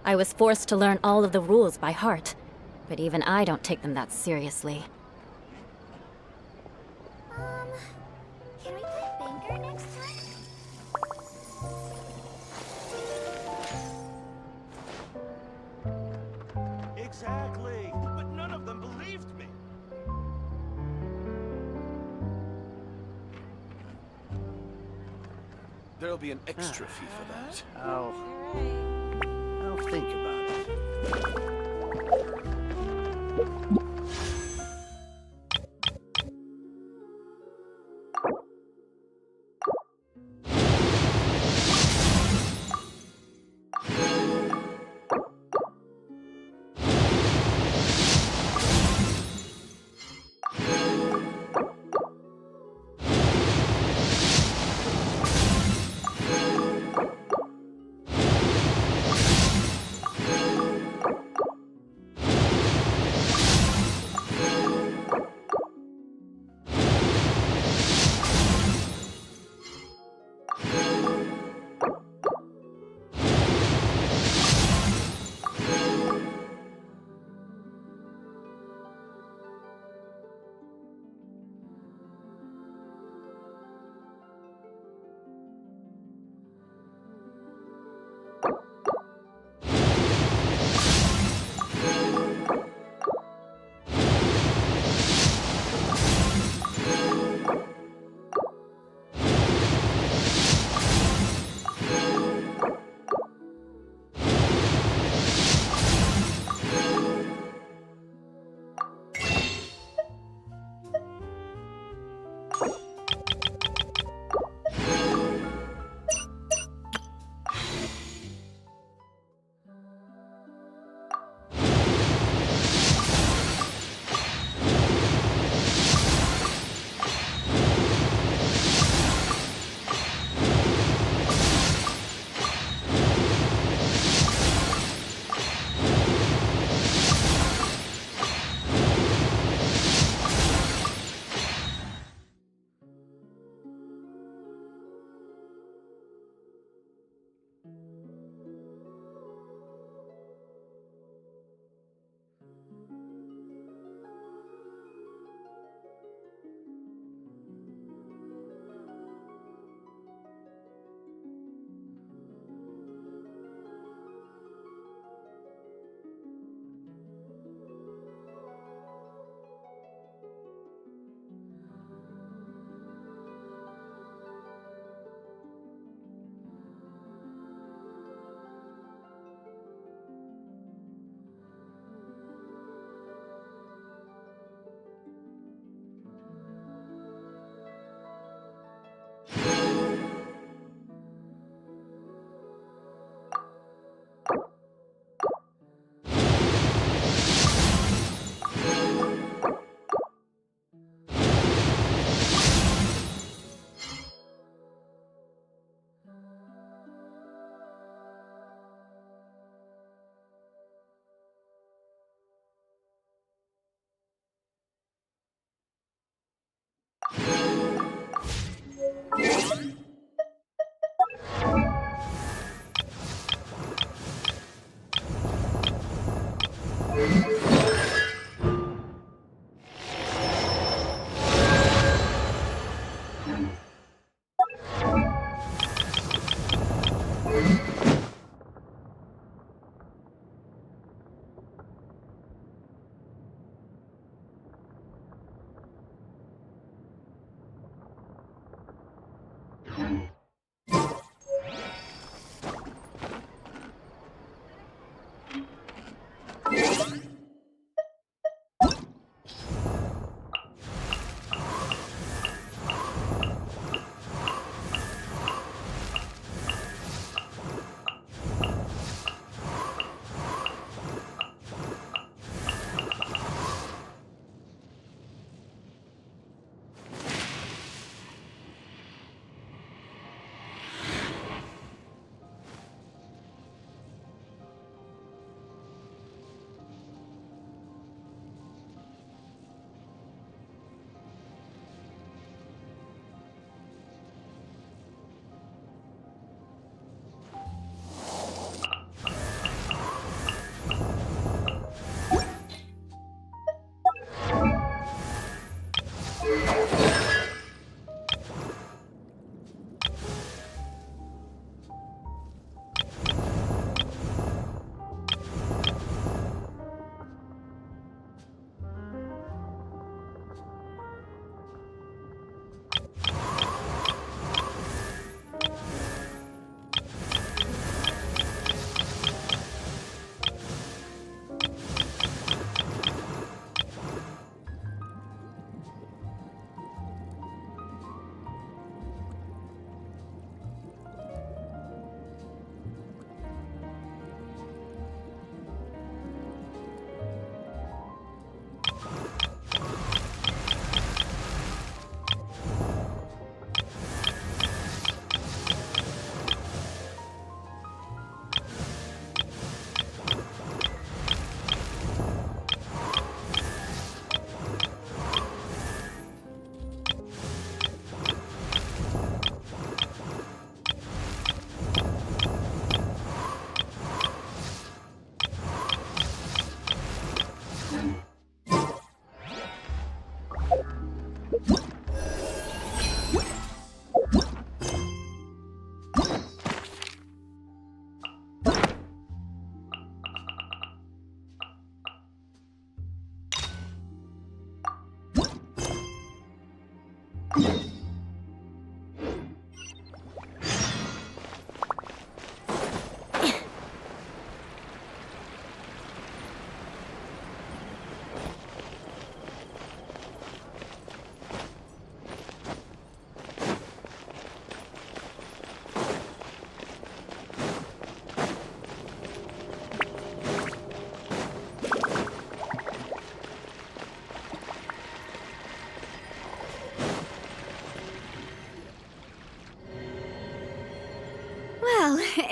I was forced to learn all of the rules by heart, but even I don't take them that seriously. Can we play Banker next time? Exactly, but none of them believed me. There'll be an extra fee for that. I'll think about it.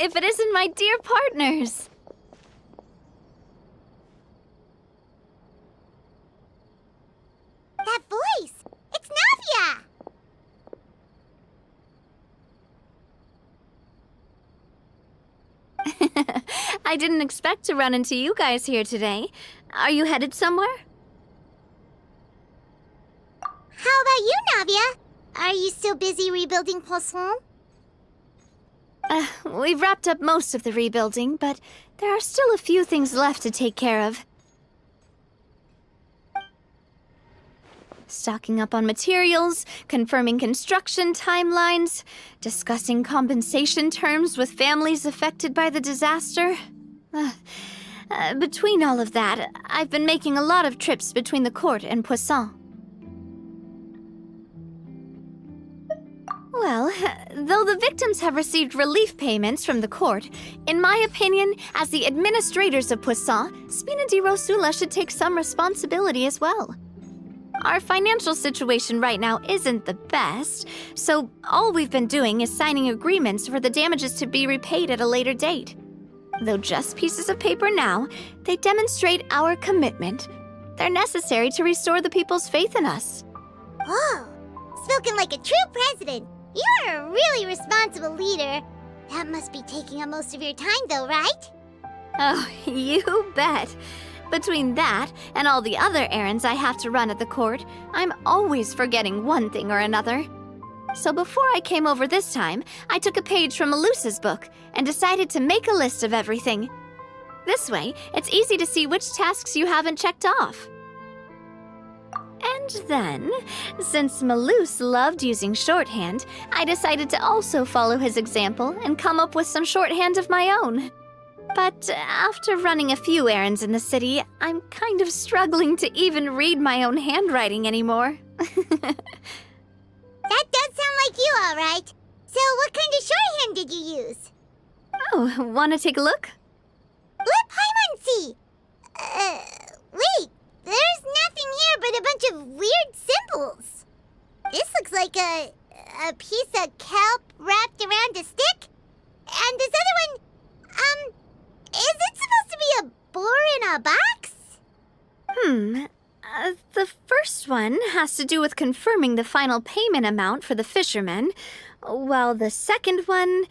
if it isn't my dear partners? That voice! It's Navia! I didn't expect to run into you guys here today. Are you headed somewhere? How about you, Navia? Are you still busy rebuilding Poisson? We've wrapped up most of the rebuilding, but there are still a few things left to take care of. Stocking up on materials, confirming construction timelines, discussing compensation terms with families affected by the disaster. Between all of that, I've been making a lot of trips between the court and Poisson. Well, though the victims have received relief payments from the court, in my opinion, as the administrators of Poisson, Spina di Rosula should take some responsibility as well. Our financial situation right now isn't the best, so all we've been doing is signing agreements for the damages to be repaid at a later date. Though just pieces of paper now, they demonstrate our commitment. They're necessary to restore the people's faith in us. Whoa! Spoken like a true president. You're a really responsible leader. That must be taking up most of your time, though, right? Oh, you bet. Between that and all the other errands I have to run at the court, I'm always forgetting one thing or another. So before I came over this time, I took a page from Elusa's book and decided to make a list of everything. This way, it's easy to see which tasks you haven't checked off. And then, since Malus loved using shorthand, I decided to also follow his example and come up with some shorthand of my own. But after running a few errands in the city, I'm kind of struggling to even read my own handwriting anymore. That does sound like you, all right. So what kind of shorthand did you use? Oh, wanna take a look? Let Paimon see. Wait. There's nothing here but a bunch of weird symbols. This looks like a piece of kelp wrapped around a stick. And this other one, is it supposed to be a boar in a box? The first one has to do with confirming the final payment amount for the fishermen, while the second one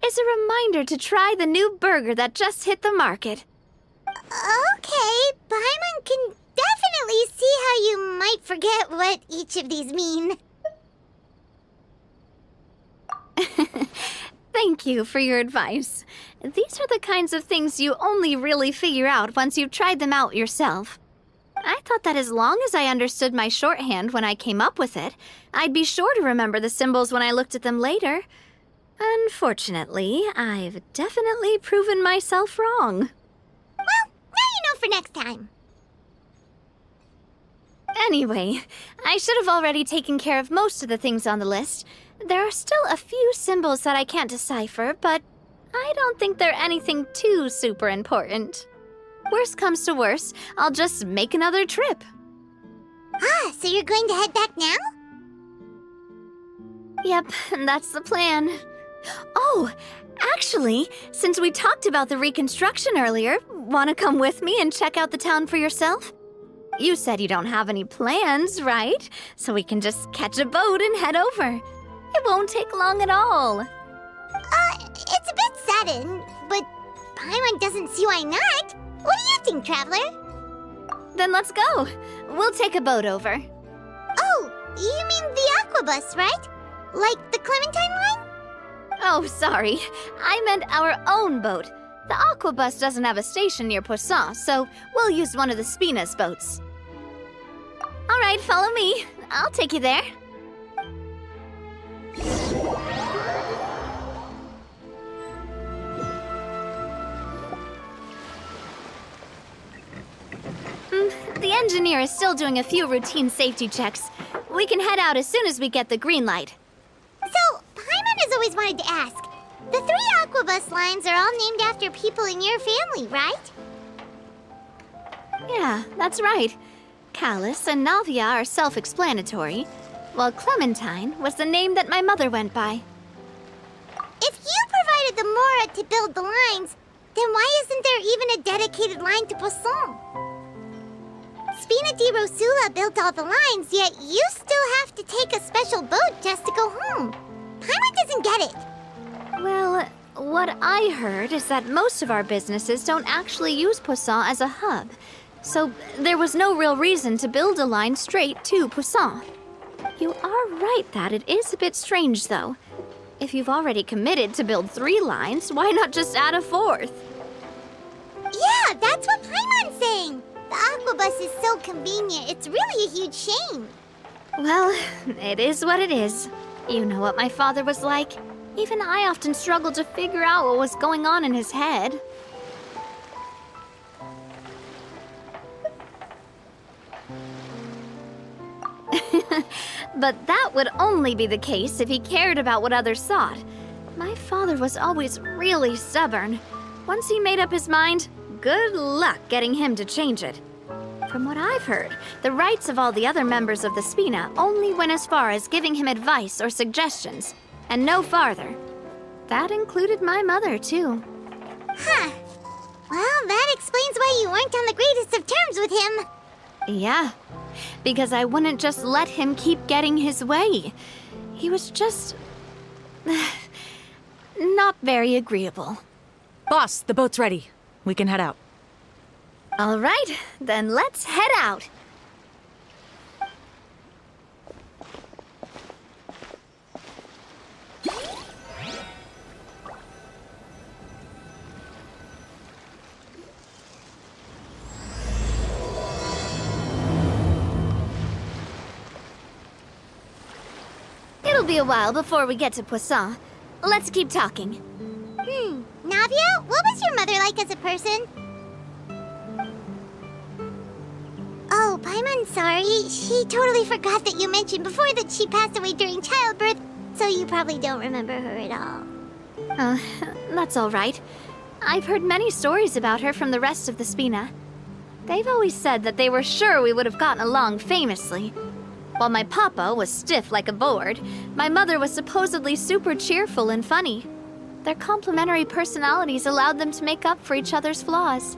is a reminder to try the new burger that just hit the market. Okay, Paimon can definitely see how you might forget what each of these mean. Thank you for your advice. These are the kinds of things you only really figure out once you've tried them out yourself. I thought that as long as I understood my shorthand when I came up with it, I'd be sure to remember the symbols when I looked at them later. Unfortunately, I've definitely proven myself wrong. Well, now you know for next time. Anyway, I should have already taken care of most of the things on the list. There are still a few symbols that I can't decipher, but I don't think they're anything too super important. Worst comes to worst, I'll just make another trip. Ah, so you're going to head back now? Yep, that's the plan. Oh, actually, since we talked about the reconstruction earlier, want to come with me and check out the town for yourself? You said you don't have any plans, right? So we can just catch a boat and head over. It won't take long at all. It's a bit sudden, but Paimon doesn't see why not. What do you think, Traveler? Then let's go. We'll take a boat over. Oh, you mean the Aquabus, right? Like the Clementine line? Oh, sorry. I meant our own boat. The Aquabus doesn't have a station near Poisson, so we'll use one of the Spina's boats. All right, follow me. I'll take you there. The engineer is still doing a few routine safety checks. We can head out as soon as we get the green light. So, Paimon has always wanted to ask. The 3 Aquabus lines are all named after people in your family, right? Yeah, that's right. Callus and Navia are self-explanatory, while Clementine was the name that my mother went by. If you provided the Mora to build the lines, then why isn't there even a dedicated line to Poisson? Spina di Rosula built all the lines, yet you still have to take a special boat just to go home. Paimon doesn't get it. Well, what I heard is that most of our businesses don't actually use Poisson as a hub. So there was no real reason to build a line straight to Poisson. You are right that it is a bit strange, though. If you've already committed to build 3 lines, why not just add a 4th? Yeah, that's what Paimon's saying. The aquabus is so convenient, it's really a huge shame. Well, it is what it is. You know what my father was like. Even I often struggled to figure out what was going on in his head. But that would only be the case if he cared about what others thought. My father was always really stubborn. Once he made up his mind, good luck getting him to change it. From what I've heard, the rights of all the other members of the Spina only went as far as giving him advice or suggestions, and no farther. That included my mother, too. Huh. Well, that explains why you weren't on the greatest of terms with him. Yeah, because I wouldn't just let him keep getting his way. He was just... not very agreeable. Boss, the boat's ready. We can head out. All right, then let's head out. It'll be a while before we get to Poisson. Let's keep talking. Navia, what was your mother like as a person? Oh, Paimon's sorry. She totally forgot that you mentioned before that she passed away during childbirth, so you probably don't remember her at all. That's all right. I've heard many stories about her from the rest of the Spina. They've always said that they were sure we would have gotten along famously. While my papa was stiff like a board, my mother was supposedly super cheerful and funny. Their complementary personalities allowed them to make up for each other's flaws.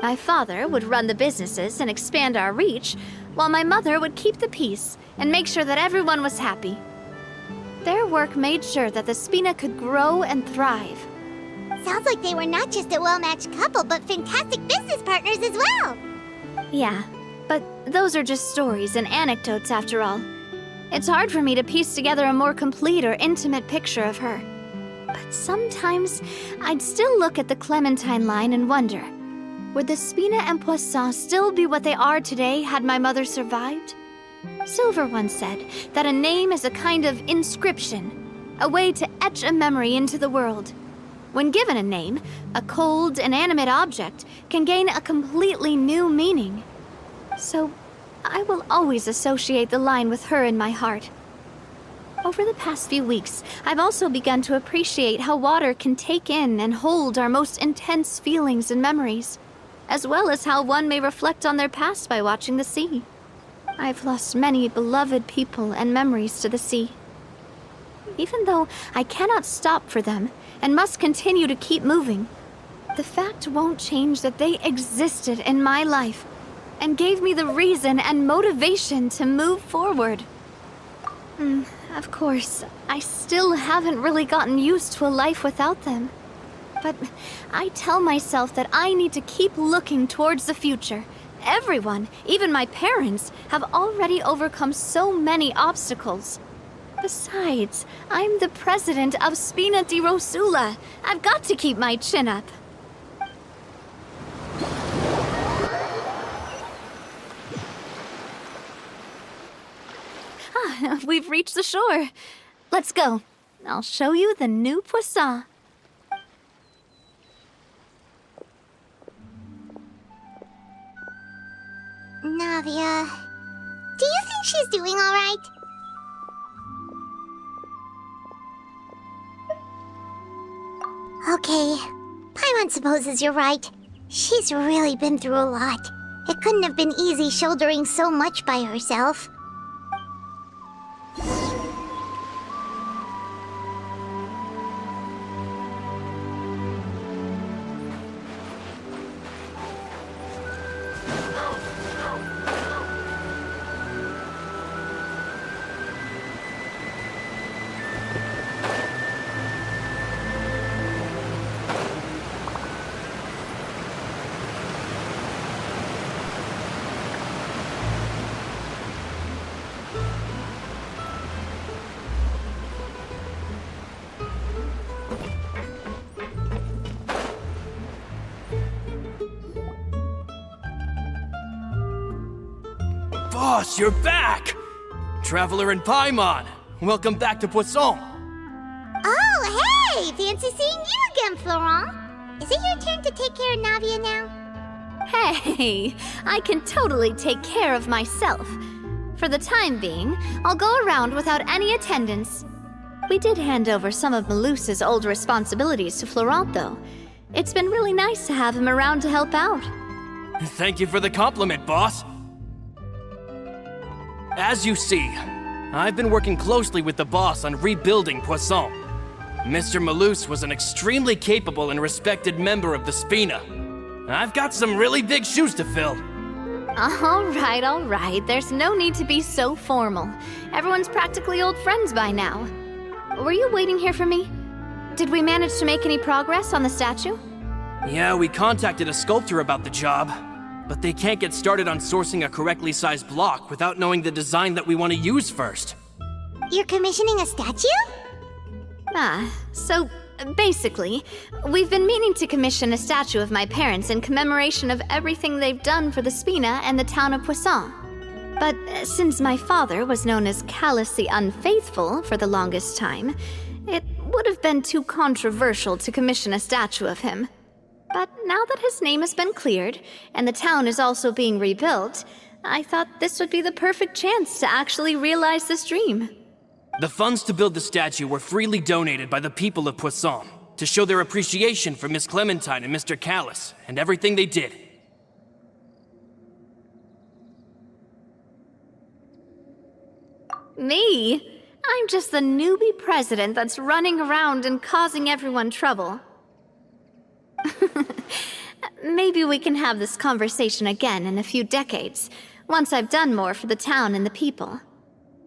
My father would run the businesses and expand our reach, while my mother would keep the peace and make sure that everyone was happy. Their work made sure that the Spina could grow and thrive. Sounds like they were not just a well-matched couple, but fantastic business partners as well. Yeah, but those are just stories and anecdotes after all. It's hard for me to piece together a more complete or intimate picture of her. But sometimes I'd still look at the Clementine line and wonder, would the Spina and Poisson still be what they are today had my mother survived? Silver once said that a name is a kind of inscription, a way to etch a memory into the world. When given a name, a cold, inanimate object can gain a completely new meaning. So, I will always associate the line with her in my heart. Over the past few weeks, I've also begun to appreciate how water can take in and hold our most intense feelings and memories, as well as how one may reflect on their past by watching the sea. I've lost many beloved people and memories to the sea. Even though I cannot stop for them and must continue to keep moving, the fact won't change that they existed in my life and gave me the reason and motivation to move forward. Of course, I still haven't really gotten used to a life without them. But I tell myself that I need to keep looking towards the future. Everyone, even my parents, have already overcome so many obstacles. Besides, I'm the president of Spina di Rosula. I've got to keep my chin up. We've reached the shore. Let's go. I'll show you the new Poisson. Navia, do you think she's doing all right? Okay, Paimon supposes you're right. She's really been through a lot. It couldn't have been easy shouldering so much by herself. Boss, you're back! Traveler in Paimon, welcome back to Poisson. Oh, hey! Fancy seeing you again, Florent. Is it your turn to take care of Navia now? Hey, I can totally take care of myself. For the time being, I'll go around without any attendance. We did hand over some of Malus's old responsibilities to Florent, though. It's been really nice to have him around to help out. Thank you for the compliment, boss. As you see, I've been working closely with the boss on rebuilding Poisson. Mr. Malus was an extremely capable and respected member of the Spina. I've got some really big shoes to fill. All right. There's no need to be so formal. Everyone's practically old friends by now. Were you waiting here for me? Did we manage to make any progress on the statue? Yeah, we contacted a sculptor about the job, but they can't get started on sourcing a correctly sized block without knowing the design that we want to use first. You're commissioning a statue? So basically, we've been meaning to commission a statue of my parents in commemoration of everything they've done for the Spina and the town of Poisson. But since my father was known as callously unfaithful for the longest time, it would have been too controversial to commission a statue of him. But now that his name has been cleared, and the town is also being rebuilt, I thought this would be the perfect chance to actually realize this dream. The funds to build the statue were freely donated by the people of Poisson to show their appreciation for Miss Clementine and Mr. Callus and everything they did. Me? I'm just the newbie president that's running around and causing everyone trouble. Maybe we can have this conversation again in a few decades, once I've done more for the town and the people.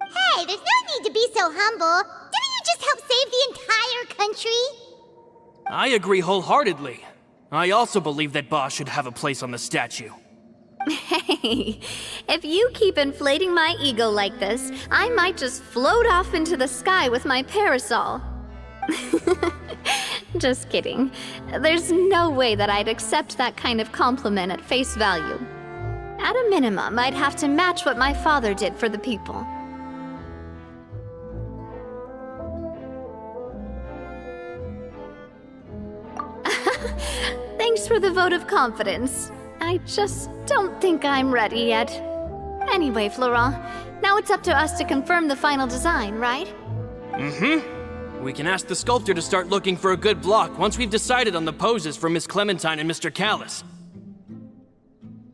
Hey, there's no need to be so humble. Didn't you just help save the entire country? I agree wholeheartedly. I also believe that Boss should have a place on the statue. Hey, if you keep inflating my ego like this, I might just float off into the sky with my parasol. Just kidding. There's no way that I'd accept that kind of compliment at face value. At a minimum, I'd have to match what my father did for the people. Thanks for the vote of confidence. I just don't think I'm ready yet. Anyway, Florent, now it's up to us to confirm the final design, right? We can ask the sculptor to start looking for a good block once we've decided on the poses for Miss Clementine and Mr. Callus.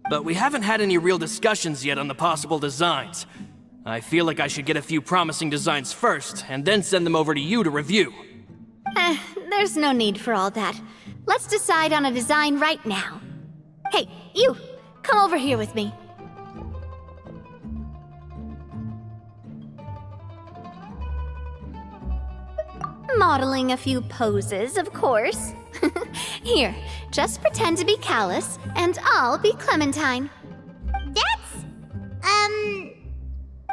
But we haven't had any real discussions yet on the possible designs. I feel like I should get a few promising designs first, and then send them over to you to review. There's no need for all that. Let's decide on a design right now. Hey, you! Come over here with me. Modeling a few poses, of course. Here, just pretend to be Callus, and I'll be Clementine.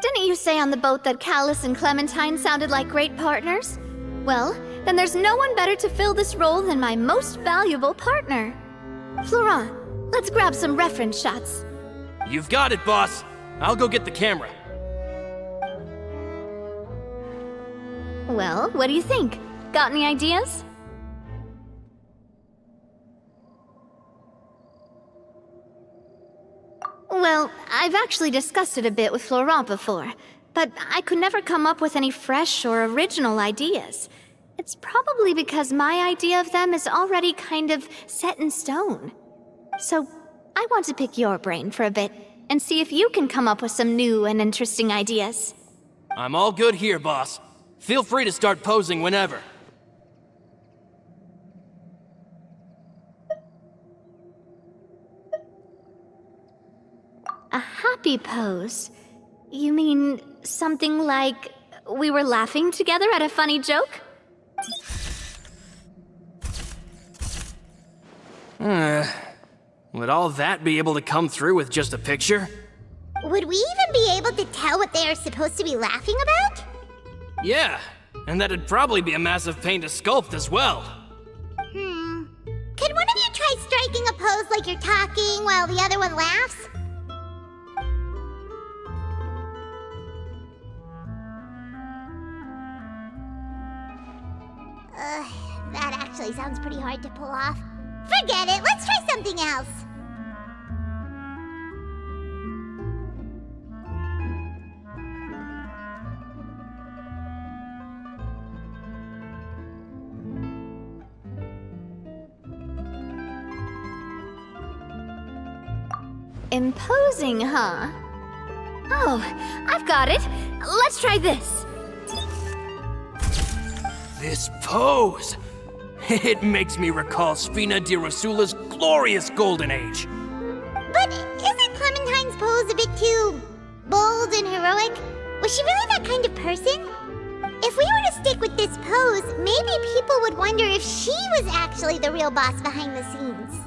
Didn't you say on the boat that Callus and Clementine sounded like great partners? Well, then there's no one better to fill this role than my most valuable partner. Florent, let's grab some reference shots. You've got it, boss. I'll go get the camera. Well, what do you think? Got any ideas? Well, I've actually discussed it a bit with Florent before, but I could never come up with any fresh or original ideas. It's probably because my idea of them is already kind of set in stone. So, I want to pick your brain for a bit and see if you can come up with some new and interesting ideas. I'm all good here, boss. Feel free to start posing whenever. A happy pose? You mean something like we were laughing together at a funny joke? Would all that be able to come through with just a picture? Would we even be able to tell what they are supposed to be laughing about? Yeah, and that'd probably be a massive pain to sculpt as well. Could one of you try striking a pose like you're talking while the other one laughs? hard to pull off. Forget it, let's try something else. Imposing, huh? Oh, I've got it. Let's try this. This pose! It makes me recall Spina di Rosula's glorious golden age. But isn't Clementine's pose a bit too bold and heroic? Was she really that kind of person? If we were to stick with this pose, maybe people would wonder if she was actually the real boss behind the scenes.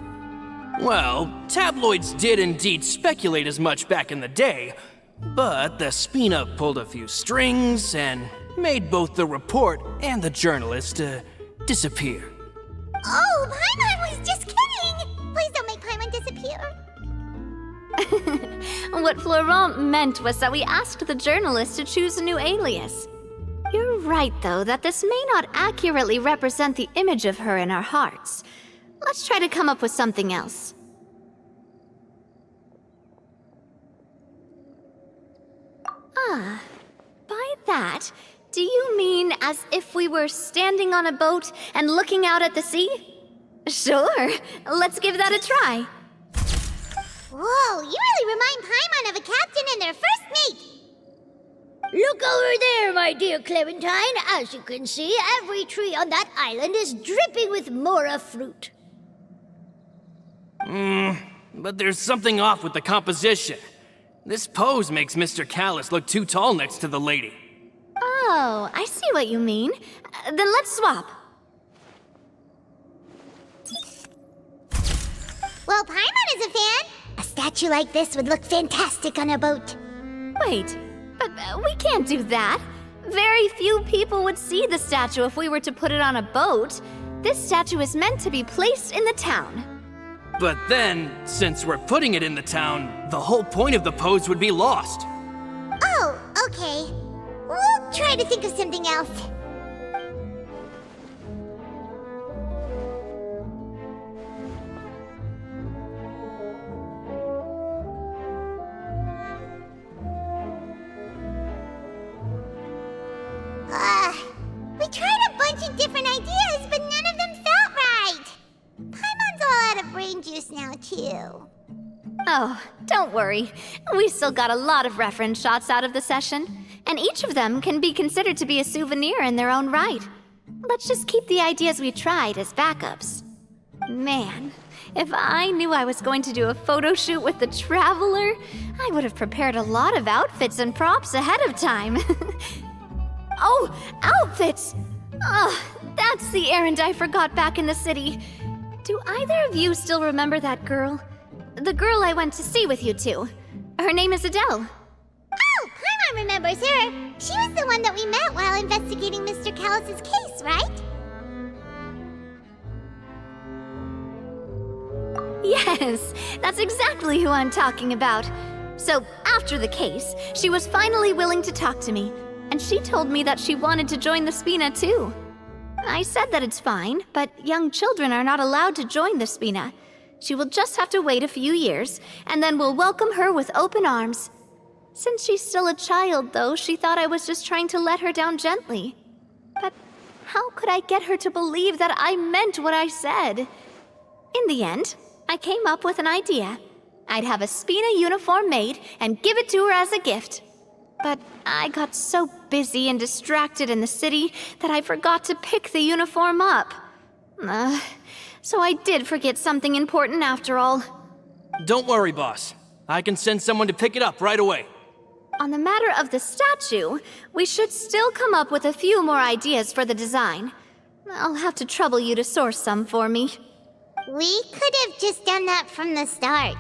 Well, tabloids did indeed speculate as much back in the day, but the Spina pulled a few strings and made both the report and the journalist disappear. Oh, Paimon was just kidding! Please don't make Paimon disappear. What Florent meant was that we asked the journalist to choose a new alias. You're right, though, that this may not accurately represent the image of her in our hearts. Let's try to come up with something else. Ah, by that, do you mean as if we were standing on a boat and looking out at the sea? Sure, let's give that a try. Whoa, you really remind Paimon of a captain and their first mate. Look over there, my dear Clementine. As you can see, every tree on that island is dripping with mora fruit. But there's something off with the composition. This pose makes Mr. Callis look too tall next to the lady. Oh, I see what you mean. Then let's swap. Well, Paimon is a fan. A statue like this would look fantastic on a boat. Wait, but we can't do that. Very few people would see the statue if we were to put it on a boat. This statue is meant to be placed in the town. But then, since we're putting it in the town, the whole point of the pose would be lost. Oh, okay. We'll try to think of something else. We tried a bunch of different ideas, but none of them felt right. Paimon's all out of brain juice now, too. Oh, don't worry. We still got a lot of reference shots out of the session, and each of them can be considered to be a souvenir in their own right. Let's just keep the ideas we tried as backups. Man, if I knew I was going to do a photo shoot with the Traveler, I would have prepared a lot of outfits and props ahead of time. Oh, outfits! Oh, that's the errand I forgot back in the city. Do either of you still remember that girl? The girl I went to see with you two. Her name is Adele. Oh, Paimon remembers her. She was the one that we met while investigating Mr. Callis's case, right? Yes, that's exactly who I'm talking about. So, after the case, she was finally willing to talk to me, and she told me that she wanted to join the Spina too. I said that it's fine, but young children are not allowed to join the Spina. She will just have to wait a few years, and then we'll welcome her with open arms. Since she's still a child, though, she thought I was just trying to let her down gently. But how could I get her to believe that I meant what I said? In the end, I came up with an idea. I'd have a Spina uniform made and give it to her as a gift. But I got so busy and distracted in the city that I forgot to pick the uniform up. So I did forget something important after all. Don't worry, boss. I can send someone to pick it up right away. On the matter of the statue, we should still come up with a few more ideas for the design. I'll have to trouble you to source some for me. We could have just done that from the start.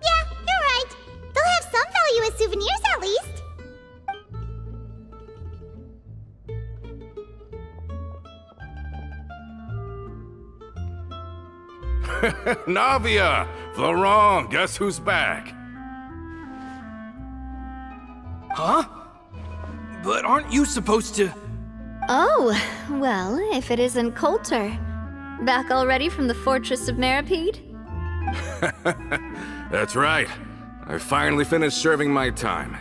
Yeah, you're right. They'll have some value as souvenirs at least. Navia! Florent, guess who's back? Huh? But aren't you supposed to... Oh, well, if it isn't Coulter. Back already from the Fortress of Meripede? That's right. I finally finished serving my time.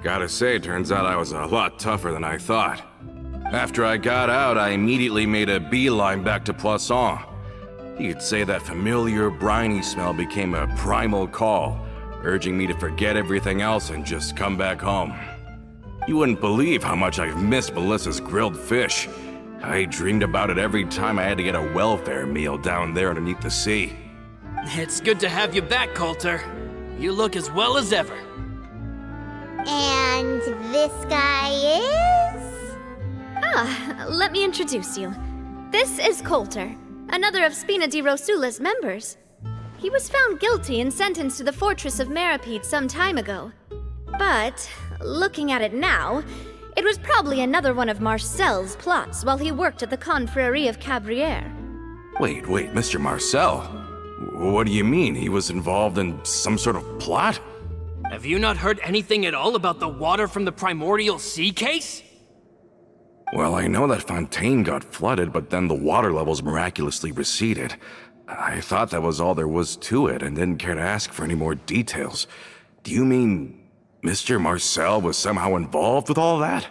Gotta say, turns out I was a lot tougher than I thought. After I got out, I immediately made a beeline back to Poisson. You could say that familiar, briny smell became a primal call, urging me to forget everything else and just come back home. You wouldn't believe how much I've missed Melissa's grilled fish. I dreamed about it every time I had to get a welfare meal down there underneath the sea. It's good to have you back, Coulter. You look as well as ever. And this guy is? Let me introduce you. This is Coulter, another of Spina di Rosula's members. He was found guilty and sentenced to the Fortress of Meripede some time ago. But, looking at it now, it was probably another one of Marcel's plots while he worked at the Confrérie of Cabrières. Wait, Mr. Marcel? What do you mean? He was involved in some sort of plot? Have you not heard anything at all about the water from the primordial sea case? Well, I know that Fontaine got flooded, but then the water levels miraculously receded. I thought that was all there was to it and didn't care to ask for any more details. Do you mean Mr. Marcel was somehow involved with all that?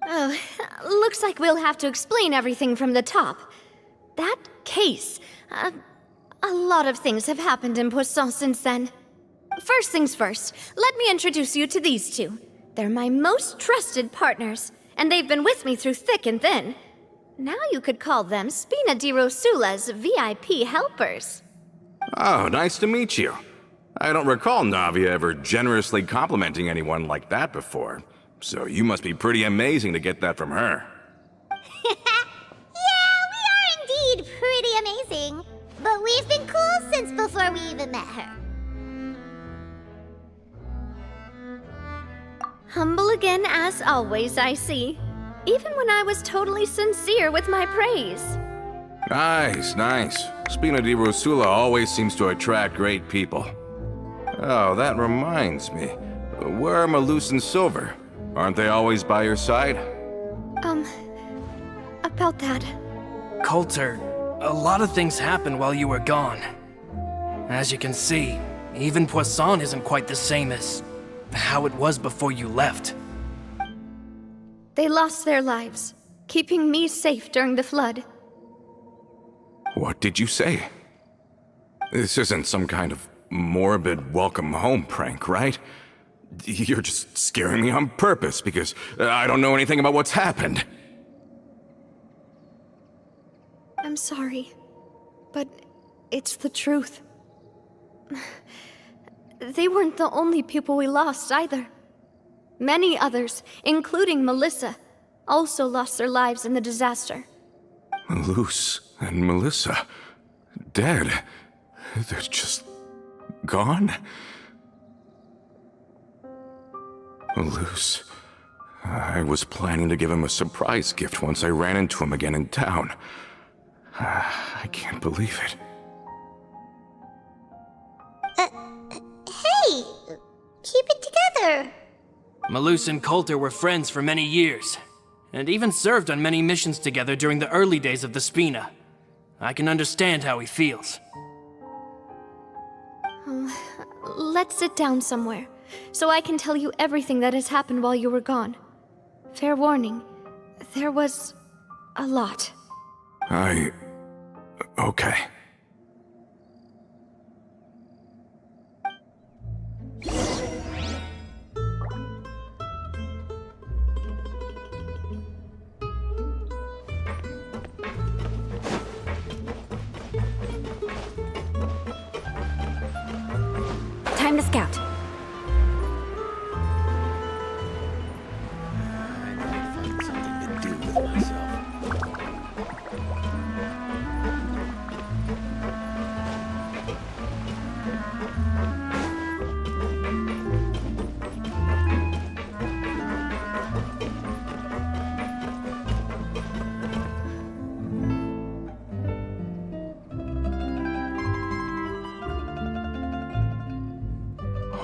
Oh, looks like we'll have to explain everything from the top. That case, a lot of things have happened in Poisson since then. First things first, let me introduce you to these two. They're my most trusted partners, and they've been with me through thick and thin. Now you could call them Spina di Rosula's VIP helpers. Oh, nice to meet you. I don't recall Navia ever generously complimenting anyone like that before, so you must be pretty amazing to get that from her. Yeah, we are indeed pretty amazing. But we've been cool since before we even met her. Humble again as always, I see. Even when I was totally sincere with my praise. Nice. Spina di Rosula always seems to attract great people. Oh, that reminds me. Where are Malus and Silver? Aren't they always by your side? About that. Coulter, a lot of things happened while you were gone. As you can see, even Poisson isn't quite the same as how it was before you left. They lost their lives, keeping me safe during the flood. What did you say? This isn't some kind of morbid welcome home prank, right? You're just scaring me on purpose because I don't know anything about what's happened. I'm sorry, but it's the truth. They weren't the only people we lost either. Many others, including Melissa, also lost their lives in the disaster. Malus and Melissa, dead. They're just gone? Malus, I was planning to give him a surprise gift once I ran into him again in town. I can't believe it. Hey, keep it together. Malus and Coulter were friends for many years, and even served on many missions together during the early days of the Spina. I can understand how he feels. Let's sit down somewhere, so I can tell you everything that has happened while you were gone. Fair warning, there was a lot. Okay. Time to scout. Something to do with myself.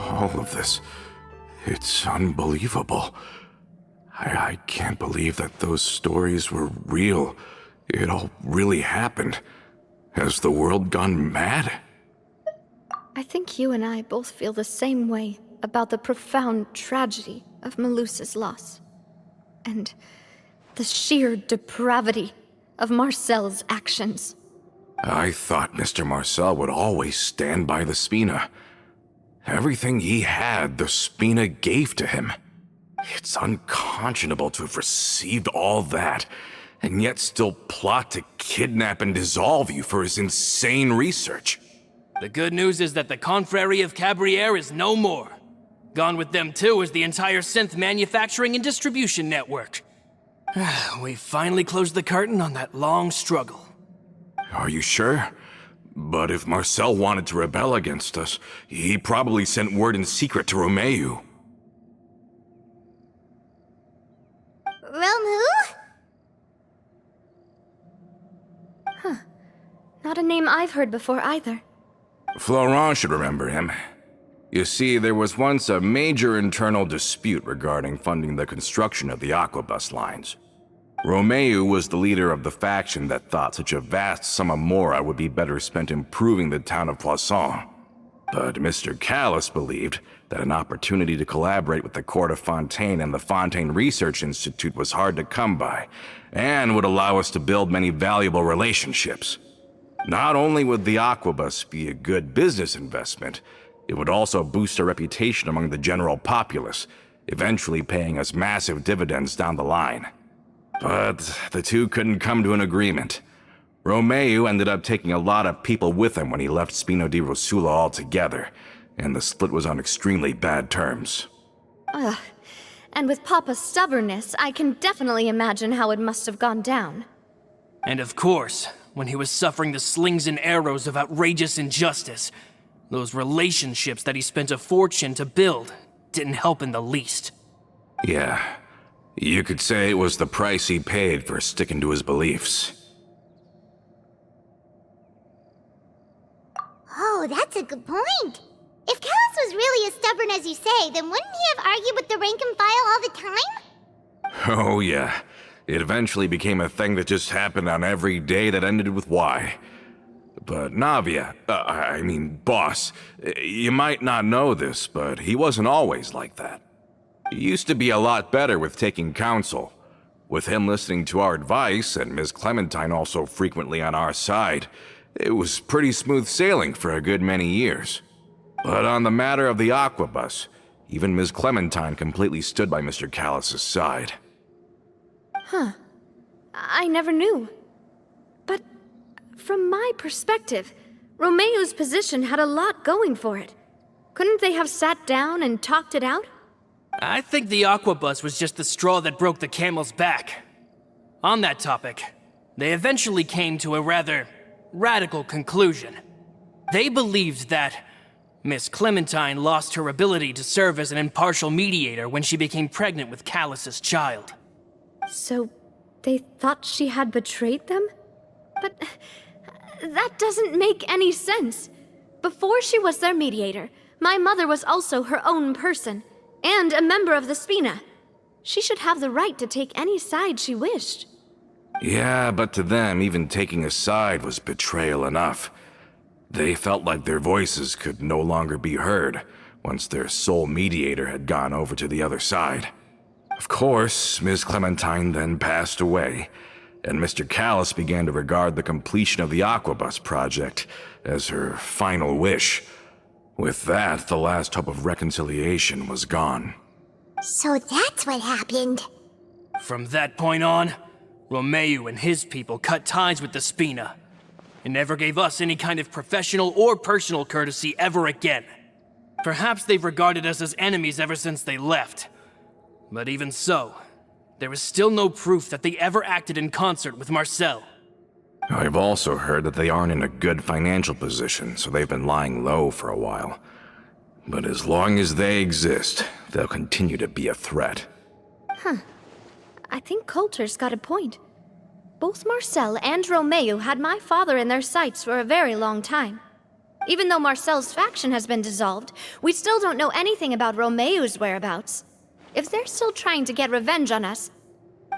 All of this, it's unbelievable. I can't believe that those stories were real. It all really happened. Has the world gone mad? I think you and I both feel the same way about the profound tragedy of Melusa's loss. And the sheer depravity of Marcel's actions. I thought Mr. Marcel would always stand by the Spina. Everything he had, the Spina gave to him. It's unconscionable to have received all that, and yet still plot to kidnap and dissolve you for his insane research. The good news is that the Confrérie of Cabriere is no more. Gone with them too is the entire synth manufacturing and distribution network. We finally closed the curtain on that long struggle. Are you sure? But if Marcel wanted to rebel against us, he probably sent word in secret to Romeu. Romu? Not a name I've heard before either. Florent should remember him. You see, there was once a major internal dispute regarding funding the construction of the Aquabus lines. Romeu was the leader of the faction that thought such a vast sum of mora would be better spent improving the town of Poisson. But Mr. Callis believed that an opportunity to collaborate with the Court of Fontaine and the Fontaine Research Institute was hard to come by, and would allow us to build many valuable relationships. Not only would the Aquabus be a good business investment, it would also boost our reputation among the general populace, eventually paying us massive dividends down the line. But the two couldn't come to an agreement. Romeu ended up taking a lot of people with him when he left Spino di Rosula altogether, and the split was on extremely bad terms. Ugh. And with Papa's stubbornness, I can definitely imagine how it must have gone down. And of course, when he was suffering the slings and arrows of outrageous injustice, those relationships that he spent a fortune to build didn't help in the least. Yeah, you could say it was the price he paid for sticking to his beliefs. Oh, that's a good point. If Callis was really as stubborn as you say, then wouldn't he have argued with the rank and file all the time? Oh yeah, it eventually became a thing that just happened on every day that ended with Y. But Navia, boss, you might not know this, but he wasn't always like that. He used to be a lot better with taking counsel. With him listening to our advice, and Ms. Clementine also frequently on our side, it was pretty smooth sailing for a good many years. But on the matter of the Aquabus, even Ms. Clementine completely stood by Mr. Callis' side. Huh. I never knew. But from my perspective, Romeu's position had a lot going for it. Couldn't they have sat down and talked it out? I think the Aquabus was just the straw that broke the camel's back. On that topic, they eventually came to a rather radical conclusion. They believed that Miss Clementine lost her ability to serve as an impartial mediator when she became pregnant with Callus's child. So they thought she had betrayed them? But that doesn't make any sense. Before she was their mediator, my mother was also her own person, and a member of the Spina. She should have the right to take any side she wished. Yeah, but to them, even taking a side was betrayal enough. They felt like their voices could no longer be heard once their sole mediator had gone over to the other side. Of course, Ms. Clementine then passed away, and Mr. Callis began to regard the completion of the Aquabus project as her final wish. With that, the last hope of reconciliation was gone. So that's what happened. From that point on, Romeu and his people cut ties with the Spina, and never gave us any kind of professional or personal courtesy ever again. Perhaps they've regarded us as enemies ever since they left. But even so, there is still no proof that they ever acted in concert with Marcel. I've also heard that they aren't in a good financial position, so they've been lying low for a while. But as long as they exist, they'll continue to be a threat. Huh. I think Coulter's got a point. Both Marcel and Romeu had my father in their sights for a very long time. Even though Marcel's faction has been dissolved, we still don't know anything about Romeu's whereabouts. if they're still trying to get revenge on us,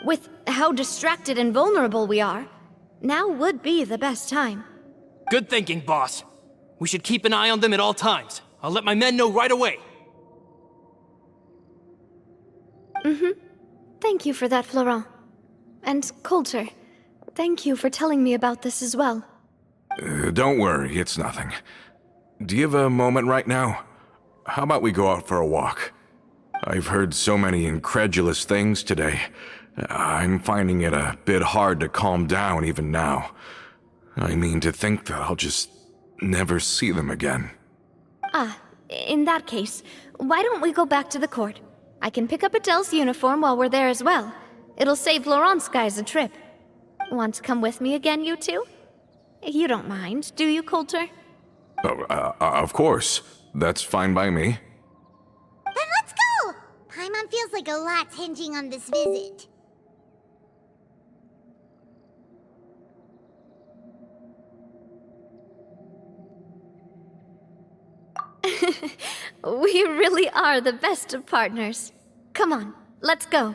with how distracted and vulnerable we are, now would be the best time. Good thinking, boss. We should keep an eye on them at all times. I'll let my men know right away. Thank you for that, Florent. And Coulter, thank you for telling me about this as well. Don't worry, it's nothing. Do you have a moment right now? How about we go out for a walk? I've heard so many incredulous things today. I'm finding it a bit hard to calm down even now. I mean, to think that I'll just never see them again. In that case, why don't we go back to the court? I can pick up Adele's uniform while we're there as well. It'll save Laurent's guys a trip. Want to come with me again, you two? You don't mind, do you, Coulter? Of course. That's fine by me. Then let's go! Paimon feels like a lot's hinging on this visit. We really are the best of partners. Come on, let's go.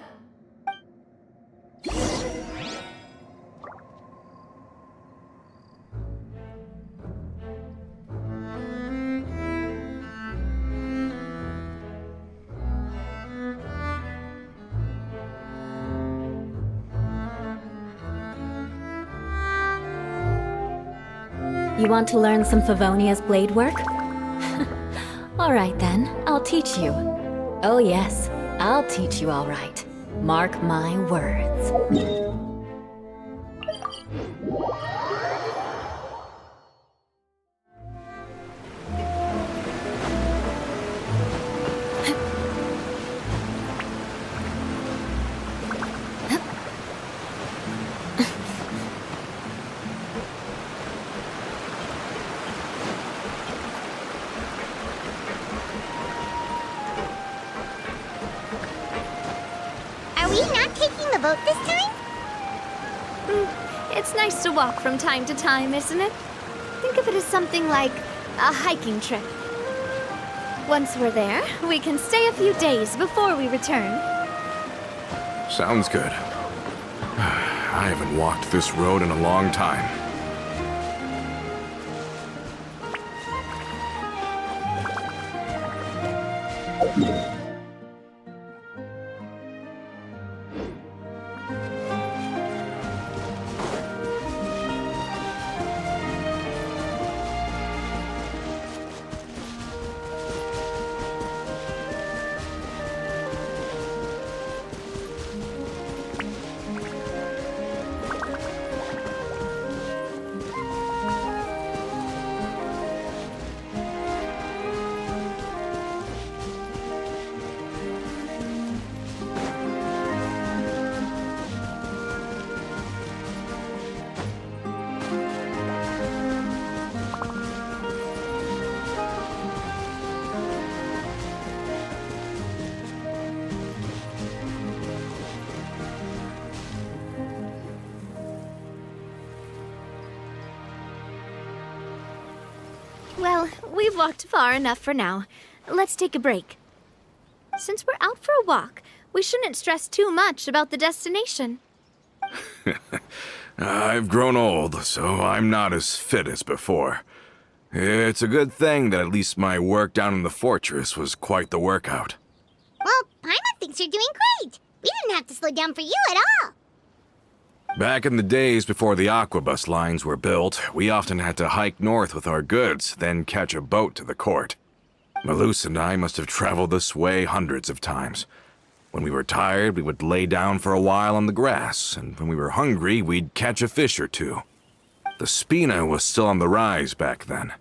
You want to learn some Favonia's blade work? All right then, I'll teach you. Oh yes, I'll teach you all right. Mark my words. Are we not taking the boat this time? It's nice to walk from time to time, isn't it? Think of it as something like a hiking trip. Once we're there, we can stay a few days before we return. Sounds good. I haven't walked this road in a long time. Well, we've walked far enough for now. Let's take a break. Since we're out for a walk, we shouldn't stress too much about the destination. I've grown old, so I'm not as fit as before. It's a good thing that at least my work down in the fortress was quite the workout. Well, Paimon thinks you're doing great. We didn't have to slow down for you at all. Back in the days before the aquabus lines were built, we often had to hike north with our goods, then catch a boat to the court. Malus and I must have traveled this way hundreds of times. When we were tired, we would lay down for a while on the grass, and when we were hungry, we'd catch a fish or two. The Spina was still on the rise back then.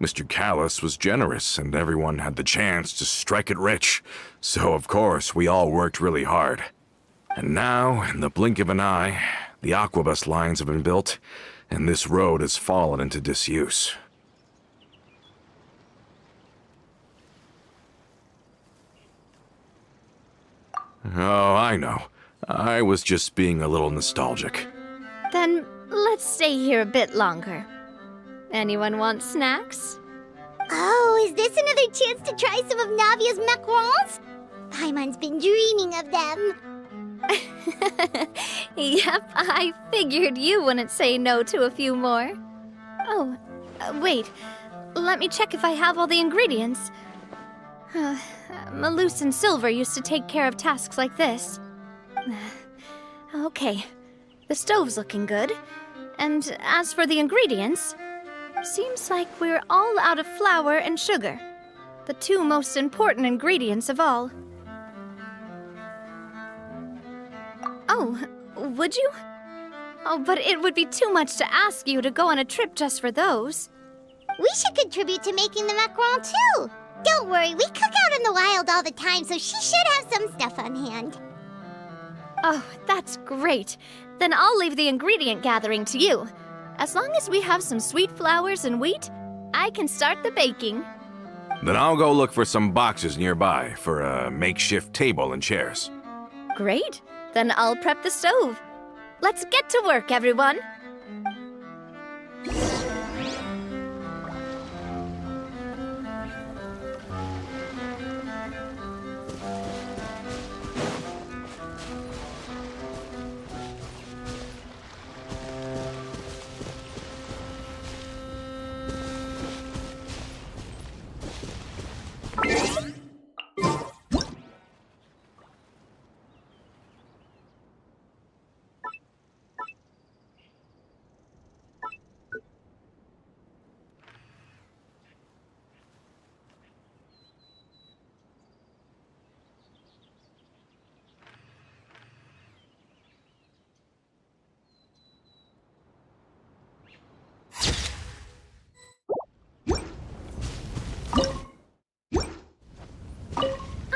Mr. Callis was generous, and everyone had the chance to strike it rich, so of course we all worked really hard. And now, in the blink of an eye, the aquabus lines have been built, and this road has fallen into disuse. Oh, I know. I was just being a little nostalgic. Then let's stay here a bit longer. Anyone want snacks? Oh, is this another chance to try some of Navia's macarons? Paimon's been dreaming of them. Yep, I figured you wouldn't say no to a few more. Oh, wait. Let me check if I have all the ingredients. Malus and Silver used to take care of tasks like this. Okay, the stove's looking good. And as for the ingredients, seems like we're all out of flour and sugar, the two most important ingredients of all. Oh, would you? Oh, but it would be too much to ask you to go on a trip just for those. We should contribute to making the macaron too. Don't worry, we cook out in the wild all the time, so she should have some stuff on hand. Oh, that's great. Then I'll leave the ingredient gathering to you. As long as we have some sweet flours and wheat, I can start the baking. Then I'll go look for some boxes nearby for a makeshift table and chairs. Great. Then I'll prep the stove. Let's get to work, everyone.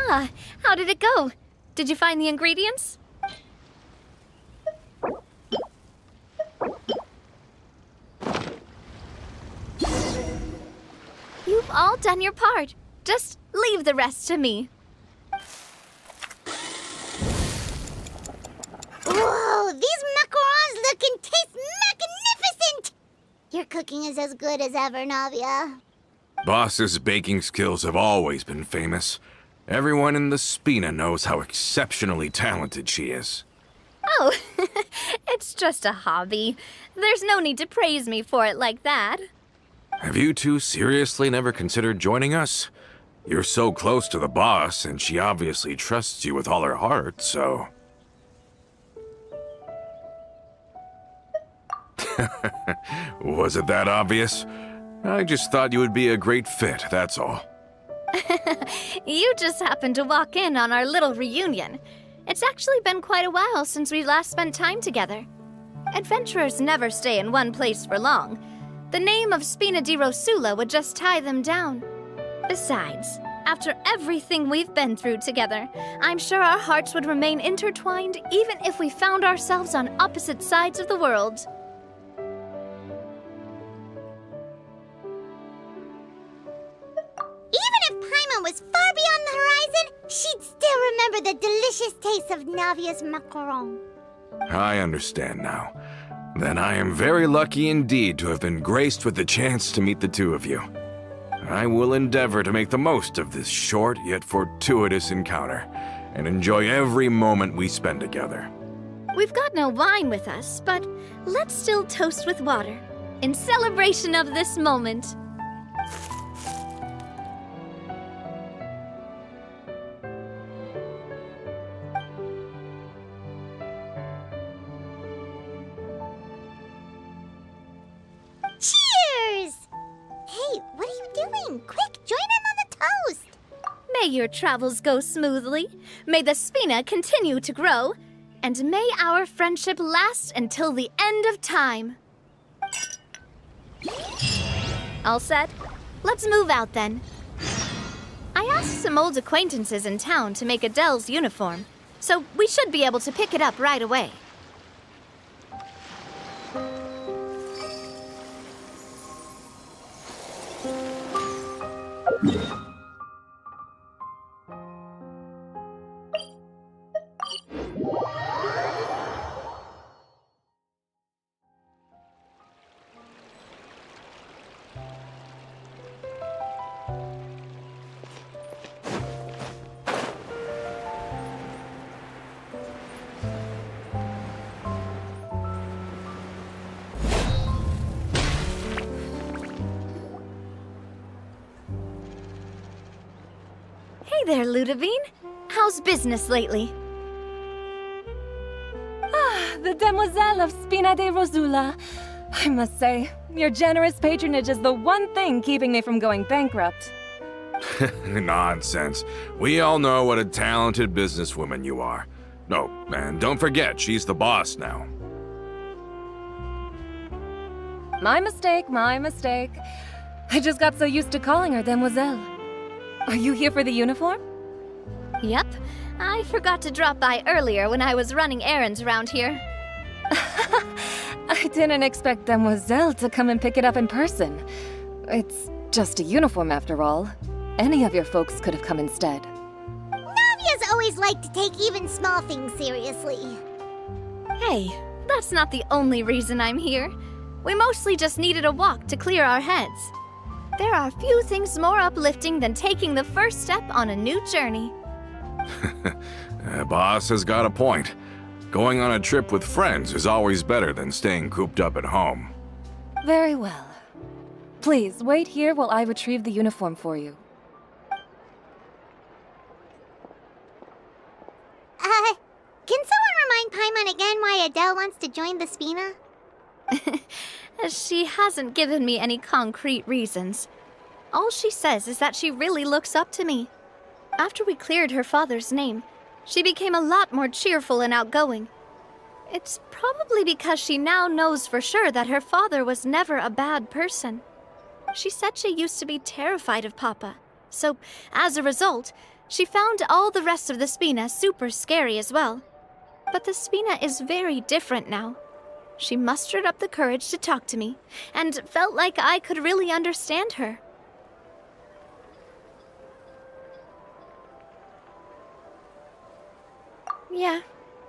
Ah, how did it go? Did you find the ingredients? You've all done your part. Just leave the rest to me. Whoa, these macarons look and taste magnificent! Your cooking is as good as ever, Navia. Boss's baking skills have always been famous. Everyone in the Spina knows how exceptionally talented she is. Oh, it's just a hobby. There's no need to praise me for it like that. Have you two seriously never considered joining us? You're so close to the boss, and she obviously trusts you with all her heart, so... Was it that obvious? I just thought you would be a great fit, that's all. You just happened to walk in on our little reunion. It's actually been quite a while since we last spent time together. Adventurers never stay in one place for long. The name of Spina di Rosula would just tie them down. Besides, after everything we've been through together, I'm sure our hearts would remain intertwined even if we found ourselves on opposite sides of the world. Even if Paimon was far beyond the horizon, she'd still remember the delicious taste of Navia's macaron. I understand now. Then I am very lucky indeed to have been graced with the chance to meet the two of you. I will endeavor to make the most of this short yet fortuitous encounter, and enjoy every moment we spend together. We've got no wine with us, but let's still toast with water, in celebration of this moment. Cheers! Hey, what are you doing? Quick, join in on the toast! May your travels go smoothly, may the Spina continue to grow, and may our friendship last until the end of time. All set? Let's move out then. I asked some old acquaintances in town to make Adele's uniform, so we should be able to pick it up right away. there, Ludovine. How's business lately? The Demoiselle of Spina de Rosula. I must say, your generous patronage is the one thing keeping me from going bankrupt. Nonsense. We all know what a talented businesswoman you are. No, and don't forget, she's the boss now. My mistake, my mistake. I just got so used to calling her Demoiselle. Are you here for the uniform? Yep. I forgot to drop by earlier when I was running errands around here. I didn't expect Demoiselle to come and pick it up in person. It's just a uniform after all. Any of your folks could have come instead. Navia's always liked to take even small things seriously. Hey, that's not the only reason I'm here. We mostly just needed a walk to clear our heads. There are few things more uplifting than taking the first step on a new journey. Boss has got a point. Going on a trip with friends is always better than staying cooped up at home. Very well. Please, wait here while I retrieve the uniform for you. Can someone remind Paimon again why Adele wants to join the Spina? She hasn't given me any concrete reasons. All she says is that she really looks up to me. After we cleared her father's name, she became a lot more cheerful and outgoing. It's probably because she now knows for sure that her father was never a bad person. She said she used to be terrified of Papa, so as a result, she found all the rest of the Spina super scary as well. But the Spina is very different now. She mustered up the courage to talk to me, and felt like I could really understand her. Yeah,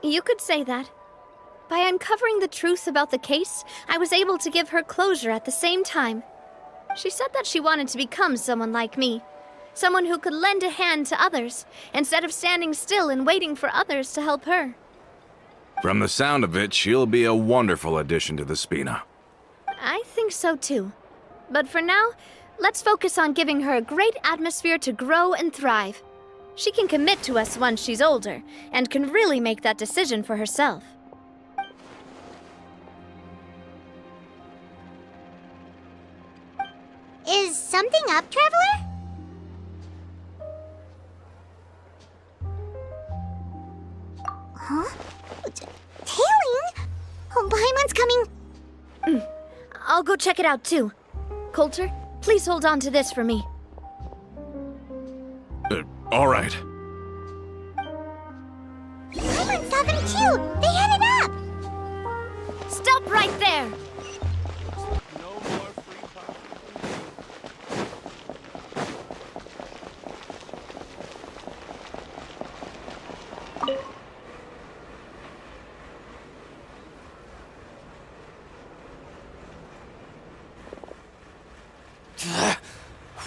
you could say that. By uncovering the truth about the case, I was able to give her closure at the same time. She said that she wanted to become someone like me. Someone who could lend a hand to others, instead of standing still and waiting for others to help her. From the sound of it, she'll be a wonderful addition to the Spina. I think so too. But for now, let's focus on giving her a great atmosphere to grow and thrive. She can commit to us once she's older, and can really make that decision for herself. Is something up, Traveler? Huh? Tailing? Oh, Paimon's coming. I'll go check it out too. Coulter, please hold on to this for me. All right. Paimon saw them too. They headed up. Stop right there! No more free coffee.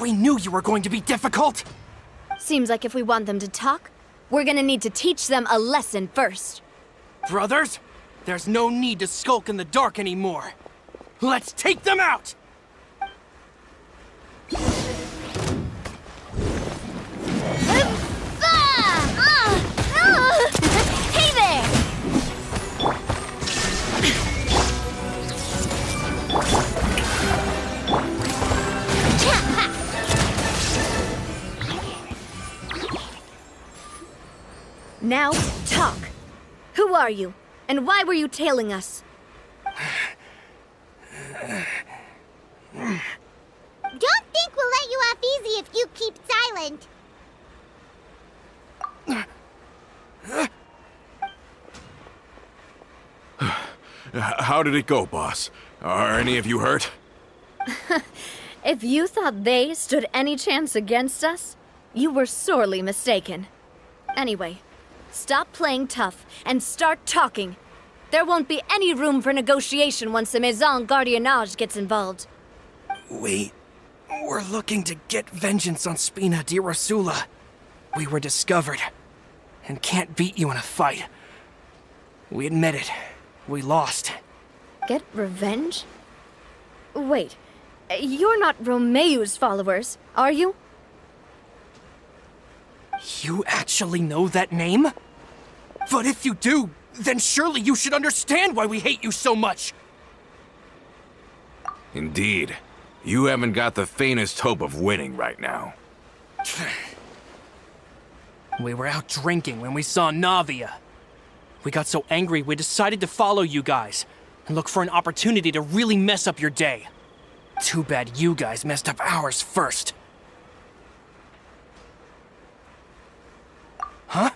We knew you were going to be difficult! Seems like if we want them to talk, we're gonna need to teach them a lesson first. Brothers, there's no need to skulk in the dark anymore. Let's take them out! Hey there! Now, talk. Who are you? And why were you tailing us? Don't think we'll let you off easy if you keep silent. How did it go, boss? Are any of you hurt? If you thought they stood any chance against us, you were sorely mistaken. Anyway, stop playing tough and start talking. There won't be any room for negotiation once the Maison Gardiennage gets involved. We're looking to get vengeance on Spina di Rosula. We were discovered, and can't beat you in a fight. We admit it. We lost. Get revenge? Wait, you're not Romeu's followers, are you? You actually know that name? But if you do, then surely you should understand why we hate you so much! Indeed. You haven't got the faintest hope of winning right now. We were out drinking when we saw Navia. We got so angry we decided to follow you guys and look for an opportunity to really mess up your day. Too bad you guys messed up ours first. Huh?